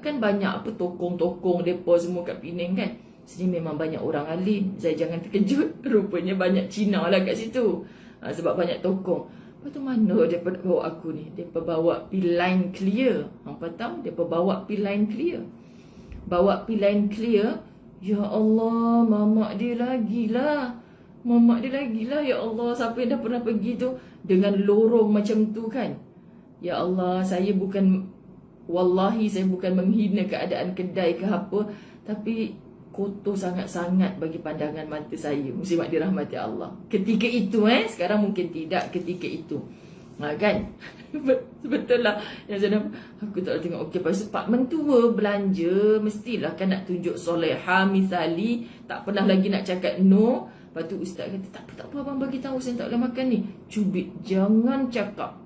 kan banyak tokong-tokong depa semua kat Penang kan. Sini memang banyak orang alim. Zai jangan terkejut. Rupanya banyak Cina lah kat situ. Sebab banyak tokong. Lepas tu mana dia bawa aku ni? Dia bawa pergi Line Clear. Hampa tahu? Dia bawa pergi Line Clear. Bawa pergi Line Clear. Ya Allah, mamak dia lagi lah. Mamak dia lagi lah. Ya Allah, siapa yang dah pernah pergi tu dengan lorong macam tu kan? Ya Allah, wallahi saya bukan menghina keadaan kedai ke apa. Tapi kotor sangat-sangat bagi pandangan mata saya. Muslimat dirahmati Allah. Ketika itu sekarang mungkin tidak ketika itu. Kan? Betul lah. Yang saya aku tak boleh tengok. Okey, lepas tu pak mentua belanja, mestilah kan nak tunjuk soleha misali. Tak pernah lagi nak cakap no. Lepas tu ustaz kata, tak apa abang bagi tahu saya tak boleh makan ni. Cubit, jangan cakap.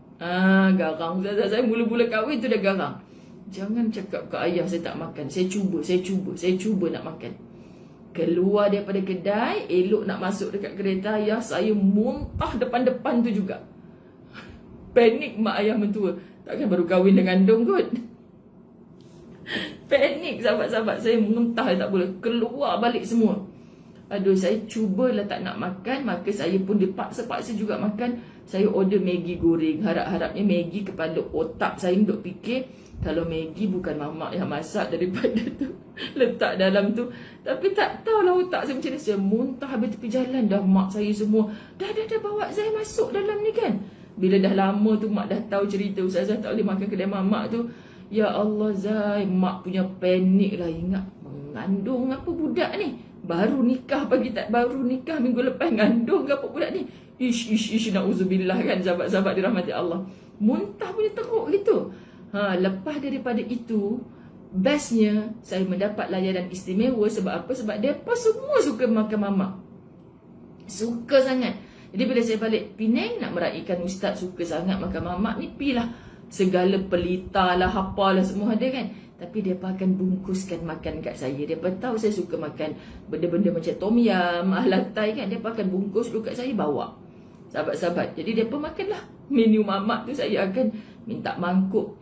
Garang. Saya mula-mula kahwin tu dah garang. Jangan cakap ke ayah saya tak makan. Saya cuba nak makan. Keluar daripada kedai, elok nak masuk dekat kereta ayah, saya muntah depan-depan tu juga. Panik mak ayah mentua. Takkan baru kahwin dengan dong kot. Panik sahabat-sahabat, saya muntah tak boleh. Keluar balik semua. Aduh, saya cubalah tak nak makan. Maka saya pun dipaksa-paksa juga makan. Saya order Maggi goreng. Harap-harapnya Maggi, kepala otak saya duk fikir kalau Maggi bukan mamak yang masak, daripada tu letak dalam tu. Tapi tak tahulah otak saya macam ni. Saya muntah habis tepi jalan dah. Mak saya semua dah bawa saya masuk dalam ni kan. Bila dah lama tu mak dah tahu cerita ustazah tak boleh makan kedai mamak tu. Ya Allah Zai, mak punya panik lah. Ingat mengandung apa budak ni. Baru nikah minggu lepas ngandung apa budak ni. Ish na'udzubillah kan sahabat-sahabat dirahmati Allah. Muntah punya teruk gitu. Lepas daripada itu, bestnya saya mendapat layanan istimewa. Sebab apa? Sebab mereka semua suka makan mamak. Suka sangat. Jadi bila saya balik Penang nak meraihkan ustaz suka sangat makan mamak ni, pilah segala pelita lah, apa lah semua ada kan. Tapi dia akan bungkuskan makan kat saya. Dia tahu saya suka makan benda-benda macam tom yum, alatai kan. Dia akan bungkus dulu kat saya, bawa sahabat-sahabat. Jadi dia makanlah menu mamak tu. Saya akan minta mangkuk.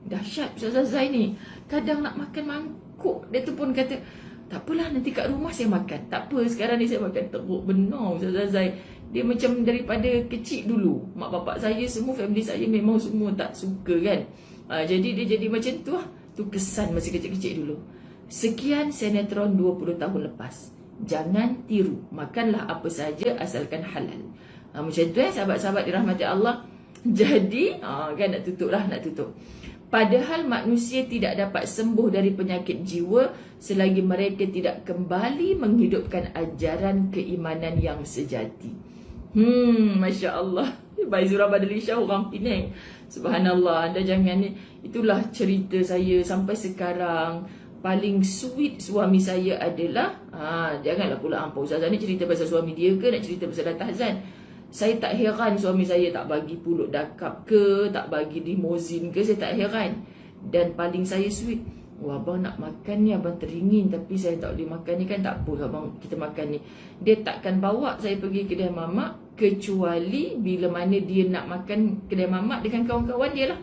Dahsyat Ustazah Zai ni, kadang nak makan mangkuk. Dia tu pun kata, tak apalah nanti kat rumah saya makan. Tak apa, sekarang ni saya makan teruk. Benar Ustazah Zai. Dia macam daripada kecil dulu, mak bapak saya semua, family saya memang semua tak suka kan. Jadi dia jadi macam tu lah. Tu kesan masa kecil-kecil dulu. Sekian sinetron 20 tahun lepas. Jangan tiru. Makanlah apa saja asalkan halal. Macam tu sahabat-sahabat dirahmati Allah. Jadi kan nak tutup lah, nak tutup. Padahal manusia tidak dapat sembuh dari penyakit jiwa selagi mereka tidak kembali menghidupkan ajaran keimanan yang sejati. Masya Allah. Baizura Badalisha orang Penang. Subhanallah, anda jangan ni. Itulah cerita saya sampai sekarang. Paling sweet suami saya adalah janganlah pula Ustazah ni cerita pasal suami dia ke, nak cerita pasal Tahzan. Saya tak heran suami saya tak bagi pulut dakap ke, tak bagi limousine ke, saya tak heran. Dan paling saya sweet, abang nak makan ni, abang teringin tapi saya tak boleh makan ni kan. Tak apa abang, kita makan ni. Dia takkan bawa saya pergi kedai mamak kecuali bila mana dia nak makan kedai mamak dengan kawan-kawan dia lah.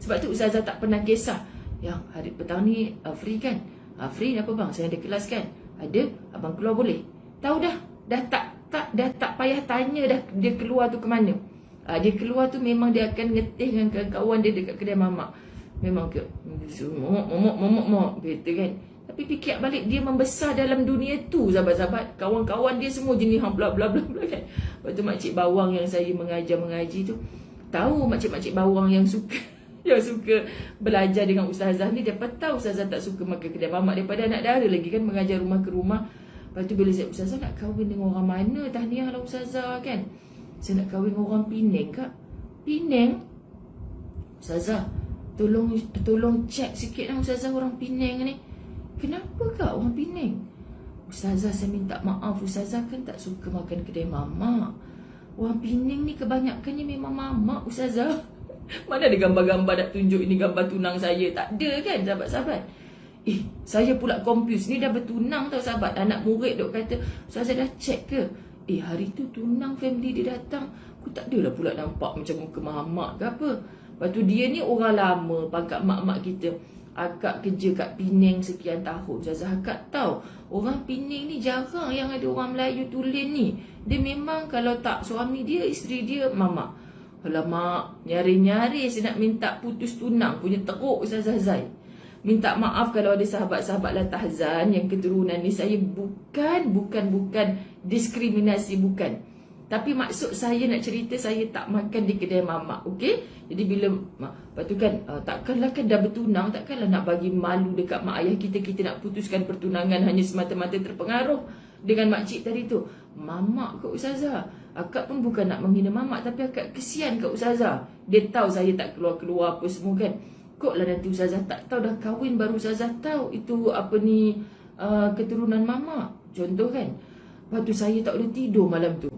Sebab tu Ustazah tak pernah kisah, yang hari petang ni free kan? Free apa bang? Saya ada kelas kan? Ada, abang keluar boleh? Tahu dah tak payah tanya dah dia keluar tu ke mana. Dia keluar tu memang dia akan ngetih dengan kawan dia dekat kedai mamak. Memang ke momok betul kan. Tapi fikir balik, dia membesar dalam dunia tu sahabat-sahabat. Kawan-kawan dia semua jenis bla bla bla bla kan. Lepas tu makcik bawang yang saya mengaji tu, tahu makcik-makcik bawang yang suka yang suka belajar dengan Ustazah ni, dia tahu Ustazah tak suka makan kedai mamak daripada anak dara lagi kan, mengajar rumah ke rumah. Lepas tu bila saya, Ustazah nak kahwin dengan orang mana? Tahniah lah Ustazah kan. Saya nak kahwin dengan orang Penang kak. Penang? Ustazah, tolong cek sikit lah Ustazah, orang Penang ni. Kenapa kak orang Penang? Ustazah, saya minta maaf, Ustazah kan tak suka makan kedai mamak. Orang Penang ni kebanyakannya memang mamak Ustazah. Mana ada gambar-gambar nak tunjuk ini gambar tunang saya? Tak ada kan sahabat-sahabat. Saya pula confused. Ni dah bertunang tau sahabat. Anak murid dok kata, Ustazah dah check ke? Hari tu tunang family dia datang. Aku tak adalah pula nampak macam muka mamak ke apa. Lepas tu dia ni orang lama, pangkat mak-mak kita. Akak kerja kat Penang sekian tahun. Ustazah akak tahu, orang Penang ni jarang yang ada orang Melayu tulen ni. Dia memang kalau tak suami dia, isteri dia mamak. Alamak, nyari-nyari saya nak minta putus tunang punya teruk Ustazah Zai. Minta maaf kalau ada sahabat-sahabat lah Tahzan yang keturunan ni. Saya bukan diskriminasi, bukan. Tapi maksud saya nak cerita, saya tak makan di kedai mamak, okey? Jadi bila, lepas tu kan, takkanlah kan dah bertunang, takkanlah nak bagi malu dekat mak ayah kita, kita nak putuskan pertunangan hanya semata-mata terpengaruh dengan makcik tadi tu. Mamak ke Ustazah? Akak pun bukan nak menghina mamak, tapi akak kesian ke Ustazah. Dia tahu saya tak keluar-keluar apa semua kan. Kok lah nanti Ustazah tak tahu, dah kahwin baru Ustazah tahu itu apa ni, keturunan mamak. Contoh kan. Lepas tu saya tak boleh tidur malam tu.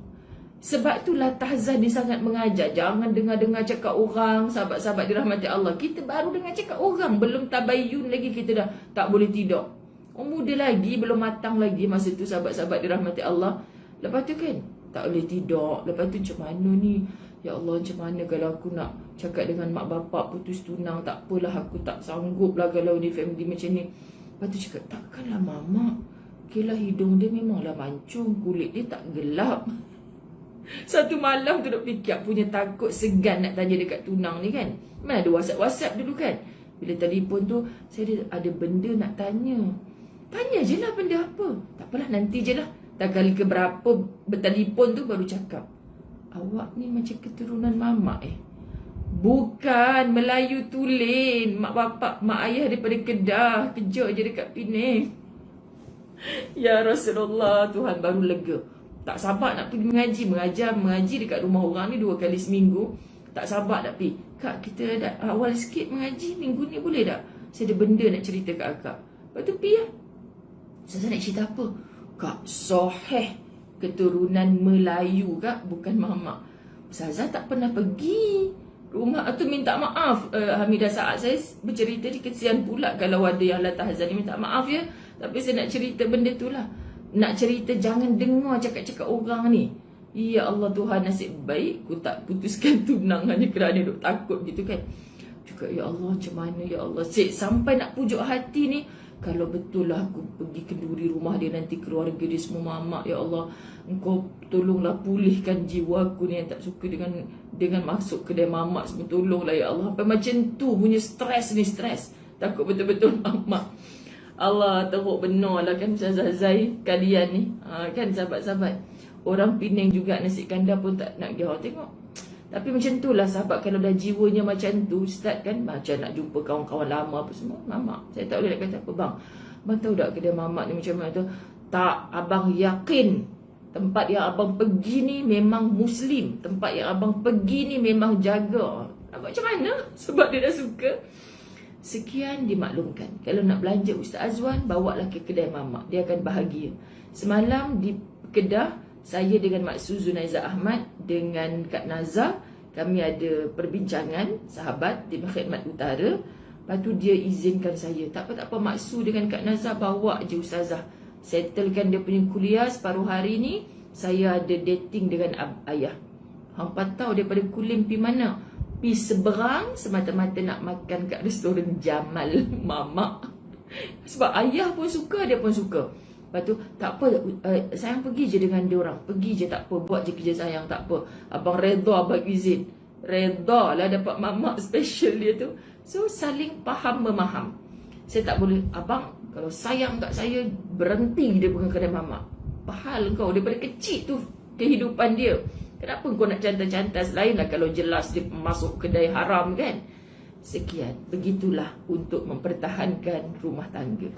Sebab itulah Tahzan dia sangat mengajar, jangan dengar-dengar cakap orang. Sahabat-sahabat dirahmati Allah, kita baru dengar cakap orang, belum tabayyun lagi kita dah tak boleh tidur. Muda lagi, belum matang lagi masa tu sahabat-sahabat dirahmati Allah. Lepas tu kan tak boleh tidur. Lepas tu macam mana ni? Ya Allah, macam mana kalau aku nak cakap dengan mak bapak putus tunang? Tak apalah, aku tak sanggup lah kalau di family macam ni. Lepas tu cakap, takkanlah mamak. Okeylah, hidung dia memanglah mancung, kulit dia tak gelap. Satu malam tu duk fikir, punya takut, segan nak tanya dekat tunang ni kan. Mana ada WhatsApp dulu kan. Bila telefon tu, saya ada benda nak tanya. Tanya je lah benda apa. Tak apalah, nanti je lah. Tak kali ke berapa bertelefon tu baru cakap, awak ni macam keturunan mamak Bukan, Melayu tulen. Mak bapak, mak ayah daripada Kedah, kerja je dekat Penang. Ya Rasulullah, Tuhan baru lega. Tak sabar nak pergi mengaji dekat rumah orang ni 2 kali seminggu. Tak sabar nak pergi. Kak, kita dah awal sikit mengaji minggu ni, boleh tak? Saya ada benda nak cerita kat akak. Lepas tu pergi lah. Saya nak cerita apa? Kak, soheh keturunan Melayu kak, bukan mamak. Ustazah tak pernah pergi rumah tu minta maaf. Hamidah Saad, saya bercerita ni kesian pula kalau ada yang latah Hazan ni minta maaf ya. Tapi saya nak cerita benda tu lah. Nak cerita jangan dengar cakap-cakap orang ni. Ya Allah Tuhan, nasib baik aku tak putuskan tunang hanya kerana duk takut gitu kan. Juga ya Allah macam mana ya Allah. Sampai nak pujuk hati ni, kalau betul lah aku pergi kenduri rumah dia, nanti keluarga dia semua mamak, ya Allah, Engkau tolonglah pulihkan jiwa aku ni yang tak suka dengan masuk kedai mamak semua. Tolonglah ya Allah. Sampai macam tu punya stres ni, stres. Takut betul-betul mamak. Allah teruk benar lah kan Ustazah Zai kalian ni. Kan sahabat-sahabat. Orang Penang juga nasi kandar pun tak nak pergi. Tengok. Tapi macam tu lah sahabat, kalau dah jiwanya macam tu, start kan macam nak jumpa kawan-kawan lama apa semua, mamak. Saya tak boleh nak kata apa, bang tahu tak kedai mamak ni macam mana tu? Tak, abang yakin tempat yang abang pergi ni memang Muslim, tempat yang abang pergi ni memang jaga. Macam mana? Sebab dia dah suka. Sekian dimaklumkan. Kalau nak belanja Ustaz Azwan, bawalah ke kedai mamak, dia akan bahagia. Semalam di Kedah, saya dengan Mak Su Zunaiza Ahmad dengan Kak Nazar, kami ada perbincangan sahabat di Khidmat Utara. Lepas tu dia izinkan saya, tak apa Mak Su dengan Kak Nazar bawa je Ustazah, settlekan dia punya kuliah separuh hari ni. Saya ada dating dengan ayah. Hampa tahu daripada Kulim pi mana? Pi seberang semata-mata nak makan kat restoran Jamal Mamak. Sebab ayah pun suka, dia pun suka. Lepas tu, tak apa, sayang pergi je dengan dia orang. Pergi je, tak apa, buat je kerja sayang, tak apa. Abang redha abang izin. Redha lah dapat mamak special dia tu. So, saling faham memaham. Saya tak boleh, abang kalau sayang kat saya, berhenti dia bukan kedai mamak. Pahal kau, daripada kecil tu kehidupan dia. Kenapa kau nak cantas-cantas? Lain lah kalau jelas dia masuk kedai haram kan. Sekian, begitulah untuk mempertahankan rumah tangga.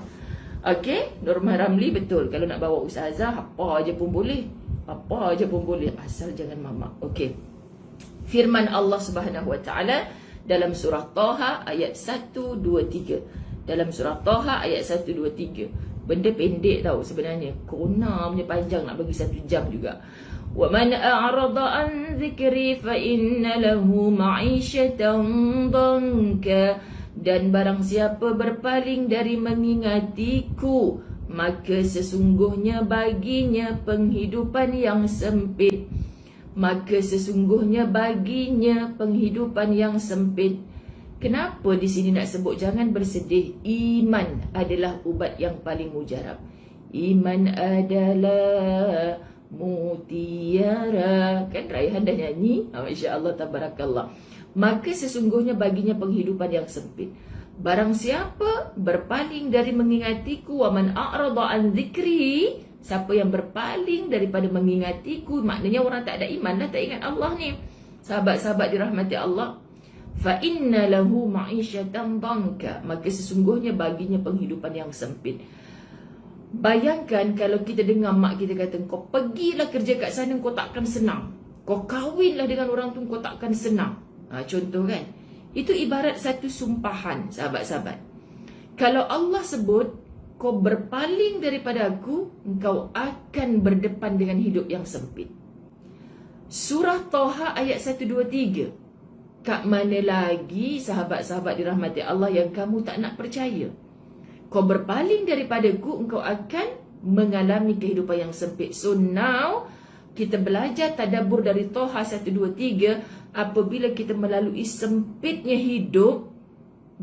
Okey, Nurmah Ramli betul. Kalau nak bawa Ustazah, apa aja pun boleh. Apa aja pun boleh, asal jangan mamak. Okey. Firman Allah Subhanahu Wa Taala dalam surah Taha ayat 1, 2, 3. Dalam surah Taha ayat 1, 2, 3. Benda pendek tau sebenarnya. Corona punya panjang, nak bagi 1 jam juga. Wa man a'rada an dhikri fa inna lahu ma'isyatan dhanka. Dan barang siapa berpaling dari mengingatiku, maka sesungguhnya baginya penghidupan yang sempit. Maka sesungguhnya baginya penghidupan yang sempit. Kenapa di sini nak sebut jangan bersedih? Iman adalah ubat yang paling mujarab. Iman adalah mutiara. Kan Raihan dah nyanyi. Masya Allah, tabarakallah. Maka sesungguhnya baginya penghidupan yang sempit. Barang siapa berpaling dari mengingatiku, wa man a'rada an dzikri, siapa yang berpaling daripada mengingatiku, maknanya orang tak ada iman lah, tak ingat Allah ni. Sahabat-sahabat dirahmati Allah, fa inna lahu ma'isyatan dhanka, maka sesungguhnya baginya penghidupan yang sempit. Bayangkan kalau kita dengar mak kita kata, kau pergilah kerja kat sana, kau takkan senang. Kau kahwinlah dengan orang tu, kau takkan senang. Contoh kan, itu ibarat satu sumpahan sahabat-sahabat. Kalau Allah sebut kau berpaling daripada aku, engkau akan berdepan dengan hidup yang sempit. Surah Taha ayat 1, 2, 3. Kat mana lagi sahabat-sahabat dirahmati Allah yang kamu tak nak percaya? Kau berpaling daripadaku, engkau akan mengalami kehidupan yang sempit. So now kita belajar tadabbur dari Taha 1, 2, 3. Apabila kita melalui sempitnya hidup,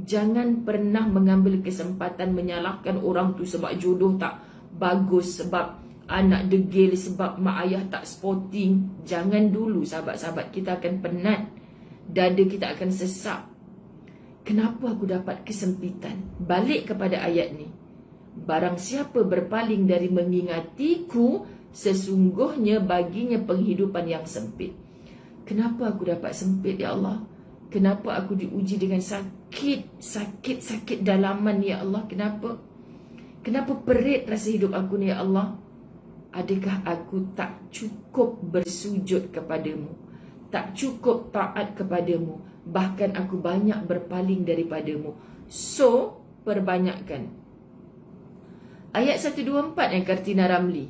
jangan pernah mengambil kesempatan menyalahkan orang tu sebab jodoh tak bagus, sebab anak degil, sebab mak ayah tak sporting. Jangan dulu sahabat-sahabat, kita akan penat, dada kita akan sesak. Kenapa aku dapat kesempitan? Balik kepada ayat ni. Barang siapa berpaling dari mengingatiku, sesungguhnya baginya penghidupan yang sempit. Kenapa aku dapat sempit ya Allah? Kenapa aku diuji dengan sakit dalaman ya Allah? Kenapa perit rasa hidup aku ni ya Allah? Adakah aku tak cukup bersujud kepadamu? Tak cukup taat kepadamu? Bahkan aku banyak berpaling daripadamu. So, perbanyakkan. Ayat 124 yang Kartina Ramli.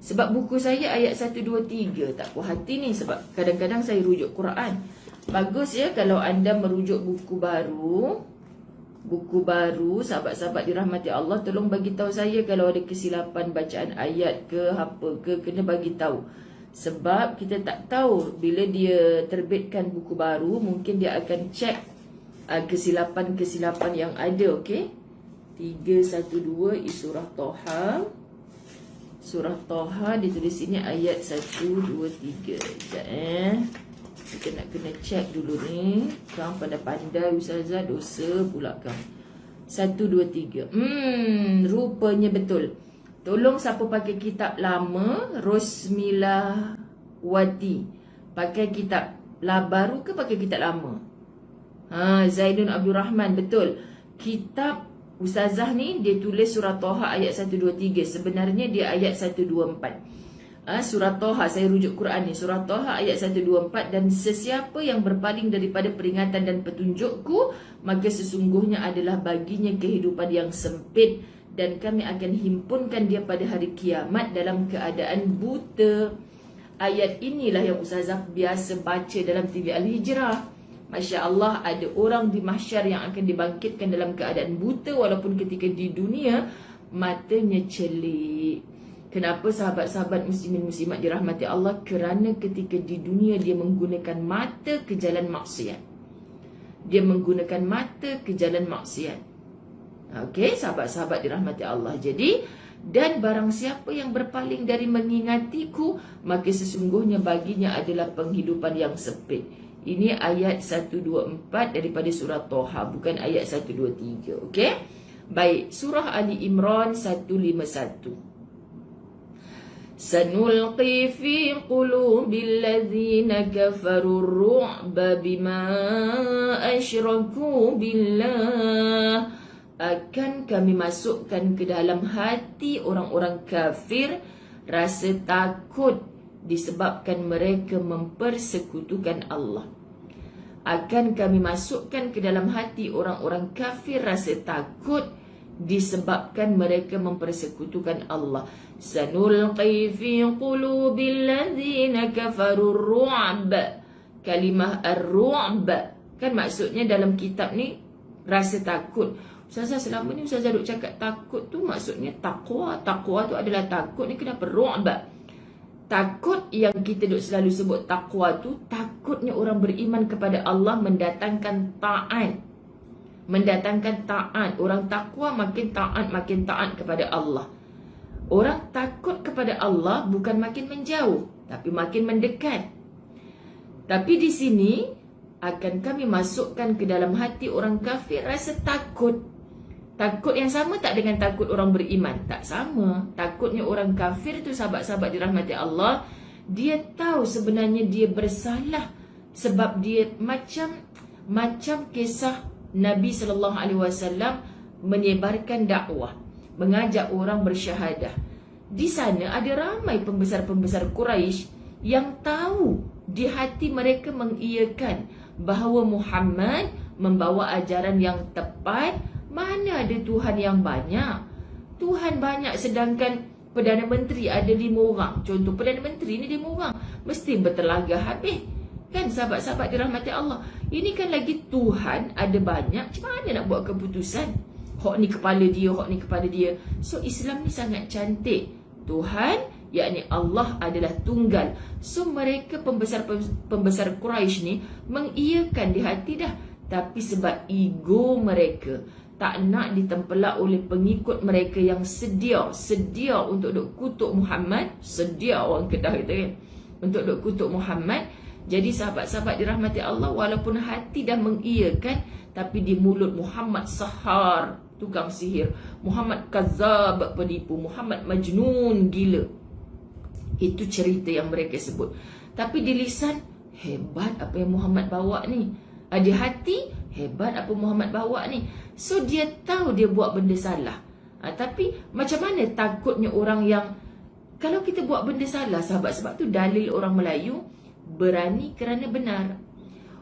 Sebab buku saya ayat 1, 2, 3. Tak puas hati ni sebab kadang-kadang saya rujuk Quran. Bagus ya kalau anda merujuk buku baru. Buku baru, sahabat-sahabat dirahmati Allah, tolong bagi tahu saya kalau ada kesilapan bacaan ayat ke apa ke, kena bagi tahu. Sebab kita tak tahu bila dia terbitkan buku baru, mungkin dia akan cek kesilapan-kesilapan yang ada, okey? 312 surah Toha. Surah Toha ditulis sini ayat 1, 2, 3. Sekejap kita nak kena cek dulu ni. Kang pandai-pandai Ustazah, dosa pula kang. 1, 2, 3. Rupanya betul. Tolong siapa pakai kitab lama, Rosmila Wati, pakai kitab baru ke pakai kitab lama? Zaidun Abdul Rahman, betul. Kitab Ustazah ni dia tulis surah Toha ayat 1, 2, 3. Sebenarnya dia ayat 1, 2, 4. Surah Toha, saya rujuk Quran ni, surah Toha ayat 1, 2, 4. Dan sesiapa yang berpaling daripada peringatan dan petunjukku, maka sesungguhnya adalah baginya kehidupan yang sempit, dan kami akan himpunkan dia pada hari kiamat dalam keadaan buta. Ayat inilah yang Ustazah biasa baca dalam TV Al-Hijrah. Masya Allah, ada orang di mahsyar yang akan dibangkitkan dalam keadaan buta, walaupun ketika di dunia matanya celik. Kenapa sahabat-sahabat muslimin muslimat dirahmati Allah? Kerana ketika di dunia dia menggunakan mata ke jalan maksiat. Dia menggunakan mata ke jalan maksiat. Okey, sahabat-sahabat dirahmati Allah. Jadi, dan barang siapa yang berpaling dari mengingatiku, maka sesungguhnya baginya adalah penghidupan yang sempit. Ini ayat 1, 2, 4 daripada surah Toha, bukan ayat 1, 2, 3. Okey? Baik, surah Ali Imran 151. Sanulqi fi qulubil ladzina kafarur ru'ba bima asyraku billah. Akan kami masukkan ke dalam hati orang-orang kafir rasa takut disebabkan mereka mempersekutukan Allah. Akan kami masukkan ke dalam hati orang-orang kafir rasa takut disebabkan mereka mempersekutukan Allah. Sanulqi fi qulubil ladzina kafarur ru'b. Kalimah ar-ru'b kan maksudnya dalam kitab ni rasa takut. Ustazah, selama ni Ustazah duk cakap takut tu maksudnya takwa. Takwa tu adalah takut, ni kenapa ru'b? Takut yang kita duk selalu sebut takwa tu, takutnya orang beriman kepada Allah mendatangkan taat. Mendatangkan taat. Orang takwa makin taat kepada Allah. Orang takut kepada Allah bukan makin menjauh, tapi makin mendekat. Tapi di sini akan kami masukkan ke dalam hati orang kafir rasa takut. Takut yang sama tak dengan takut orang beriman? Tak sama. Takutnya orang kafir tu, sahabat-sahabat dirahmati Allah, dia tahu sebenarnya dia bersalah. Sebab dia macam kisah Nabi SAW menyebarkan dakwah, mengajak orang bersyahadah. Di sana ada ramai pembesar-pembesar Quraisy yang tahu di hati mereka mengiyakan bahawa Muhammad membawa ajaran yang tepat. Mana ada Tuhan yang banyak? Tuhan banyak sedangkan Perdana Menteri ada 5 orang. Contoh, Perdana Menteri ni 5 orang, mesti bertelaga habis. Kan sahabat-sahabat dirahmati Allah, ini kan lagi Tuhan ada banyak, macam mana nak buat keputusan? Hak ni kepala dia, hak ni kepala dia. So Islam ni sangat cantik. Tuhan, yakni Allah adalah tunggal. So mereka pembesar Quraisy ni mengiyakan di hati dah. Tapi sebab ego mereka, tak nak ditempelak oleh pengikut mereka yang sedia untuk duk kutuk Muhammad. Sedia orang Kedah kata kan, untuk duk kutuk Muhammad. Jadi sahabat-sahabat dirahmati Allah, walaupun hati dah mengiyakan, tapi di mulut Muhammad sahar, tukang sihir. Muhammad kazab, penipu. Muhammad majnun, gila. Itu cerita yang mereka sebut. Tapi di lisan, hebat apa yang Muhammad bawa ni. Di hati, hebat apa Muhammad bawa ni. So dia tahu dia buat benda salah. Tapi macam mana takutnya orang yang, kalau kita buat benda salah, sahabat, sebab tu dalil orang Melayu, berani kerana benar.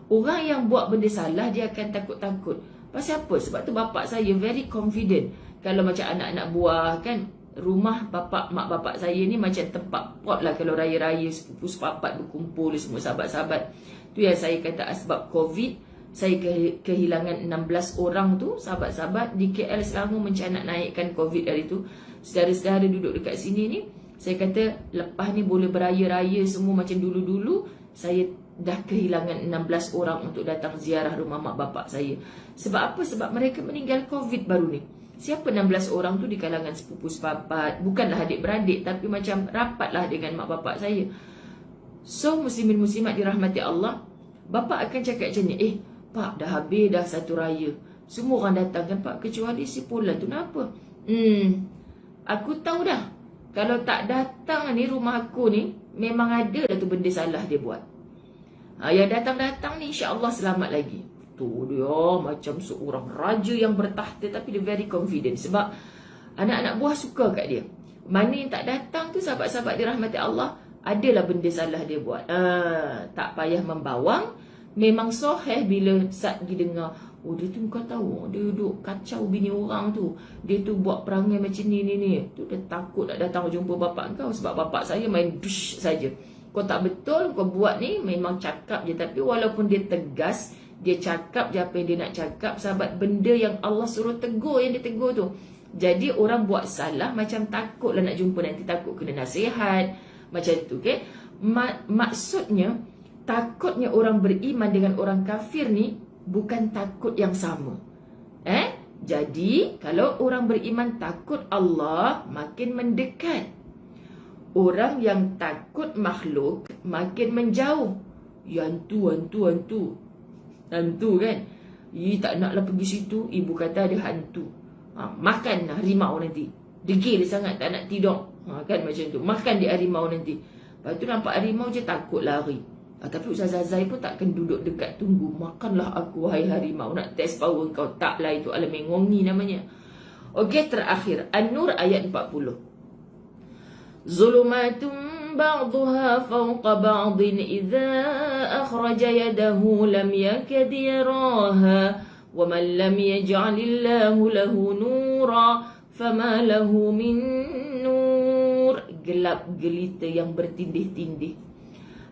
Orang yang buat benda salah, dia akan takut-takut. Pasal apa? Sebab tu bapak saya very confident. Kalau macam anak-anak buah kan, rumah mak bapak saya ni macam tempat pot lah kalau raya-raya sepupu sepapat berkumpul semua sahabat-sahabat. Tu yang saya kata sebab COVID saya kehilangan 16 orang tu sahabat-sahabat di KL Selangor macam nak naikkan COVID dari tu. Saudara-saudara duduk dekat sini ni, saya kata lepas ni boleh beraya-raya semua macam dulu-dulu. Saya dah kehilangan 16 orang untuk datang ziarah rumah mak bapak saya. Sebab apa? Sebab mereka meninggal COVID baru ni. Siapa 16 orang tu di kalangan sepupu sepapat? Bukanlah adik-beradik tapi macam rapatlah dengan mak bapak saya. So muslimin muslimat dirahmati Allah, bapa akan cakap macam ni, Pak dah habis dah satu raya, semua orang datang kan Pak, kecuali si Polan tu kenapa? Aku tahu dah, kalau tak datang ni rumah aku ni, memang ada dah tu benda salah dia buat. Yang datang-datang ni insya-Allah selamat lagi. Tu dia macam seorang raja yang bertahta tapi dia very confident. Sebab anak-anak buah suka kat dia. Mana yang tak datang tu sahabat-sahabat dirahmati Allah, adalah benda salah dia buat. Tak payah membawang. Memang soheh bila Sat pergi dengar, dia tu kau tahu, dia duduk kacau bini orang tu, dia tu buat perangai macam ni. Tu dia takut nak datang jumpa bapak kau. Sebab bapak saya main dush saja. Kau tak betul, kau buat ni memang cakap je. Tapi walaupun dia tegas, dia cakap je apa yang dia nak cakap. Sahabat, benda yang Allah suruh tegur, yang dia tegur tu. Jadi orang buat salah macam takutlah nak jumpa nanti, takut kena nasihat. Macam tu, okay? Maksudnya, takutnya orang beriman dengan orang kafir ni bukan takut yang sama. Jadi, kalau orang beriman takut Allah, makin mendekat. Orang yang takut makhluk makin menjauh. Hantu kan. Tak naklah pergi situ. Ibu kata ada hantu. Makan harimau nanti. Degil sangat tak nak tidur. Kan macam tu. Makan di harimau nanti. Lepas tu nampak harimau je takut lari. Tapi Ustazah Zai pun takkan duduk dekat tunggu. Makanlah aku wahai harimau. Nak test power kau. Taklah, itu alamingongi namanya. Okey, terakhir An-Nur ayat 40. Zulumatun ba'duha fawqa ba'din idza akhraja yadahu lam yakad yaraha wa man lam yaj'alillahu lahu nura fama lahu min nur. Gelap gelita yang bertindih-tindih.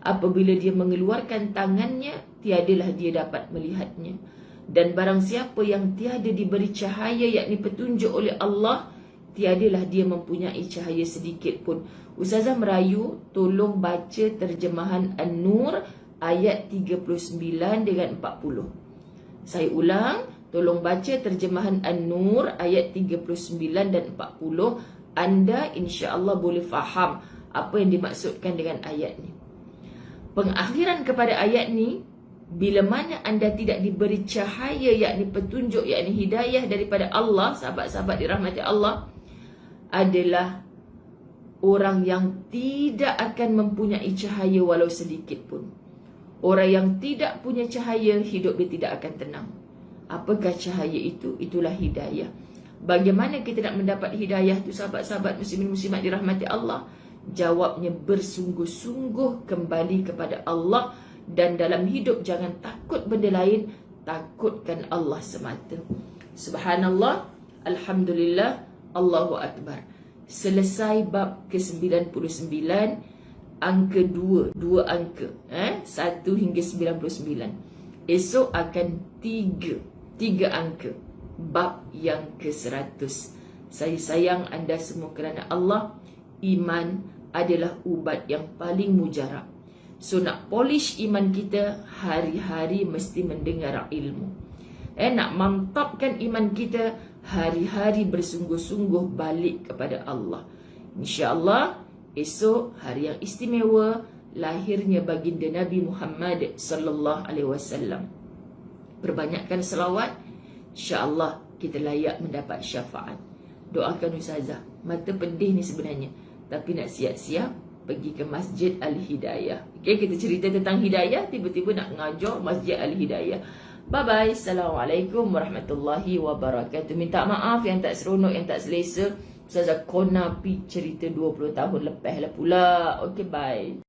Apabila dia mengeluarkan tangannya, tiadalah dia dapat melihatnya. Dan barang siapa yang tiada diberi cahaya, yakni petunjuk oleh Allah, tiadalah dia mempunyai cahaya sedikit pun. Ustazah merayu, tolong baca terjemahan An-Nur ayat 39 dengan 40. Saya ulang, tolong baca terjemahan An-Nur ayat 39 dan 40. Anda insya-Allah boleh faham apa yang dimaksudkan dengan ayat ni. Pengakhiran kepada ayat ni, bila mana anda tidak diberi cahaya, yakni petunjuk, yakni hidayah daripada Allah, sahabat-sahabat dirahmati Allah, adalah orang yang tidak akan mempunyai cahaya walau sedikit pun. Orang yang tidak punya cahaya, hidup dia tidak akan tenang. Apakah cahaya itu? Itulah hidayah. Bagaimana kita nak mendapat hidayah tu sahabat-sahabat muslimin muslimat dirahmati Allah? Jawabnya bersungguh-sungguh kembali kepada Allah. Dan dalam hidup jangan takut benda lain, takutkan Allah semata. Subhanallah, alhamdulillah, Allahu Akbar. Selesai bab ke-99, angka 2, 2 angka, 1 hingga 99. Esok akan 3 angka, bab yang ke-100. Saya sayang anda semua kerana Allah. Iman adalah ubat yang paling mujarab. So nak polish iman kita, hari-hari mesti mendengar ilmu. Nak mantapkan iman kita, hari-hari bersungguh-sungguh balik kepada Allah. InsyaAllah esok hari yang istimewa, lahirnya baginda Nabi Muhammad sallallahu alaihi wasallam. Perbanyakkan selawat, insyaAllah kita layak mendapat syafaat. Doakan Ustazah. Mata pedih ni sebenarnya, tapi nak siap-siap pergi ke Masjid Al-Hidayah. Okay, kita cerita tentang hidayah, tiba-tiba nak ngajar Masjid Al-Hidayah. Bye-bye. Assalamualaikum warahmatullahi wabarakatuh. Minta maaf yang tak seronok, yang tak selesa. Ustazah Konapi cerita 20 tahun lepas lah pula. Okay, bye.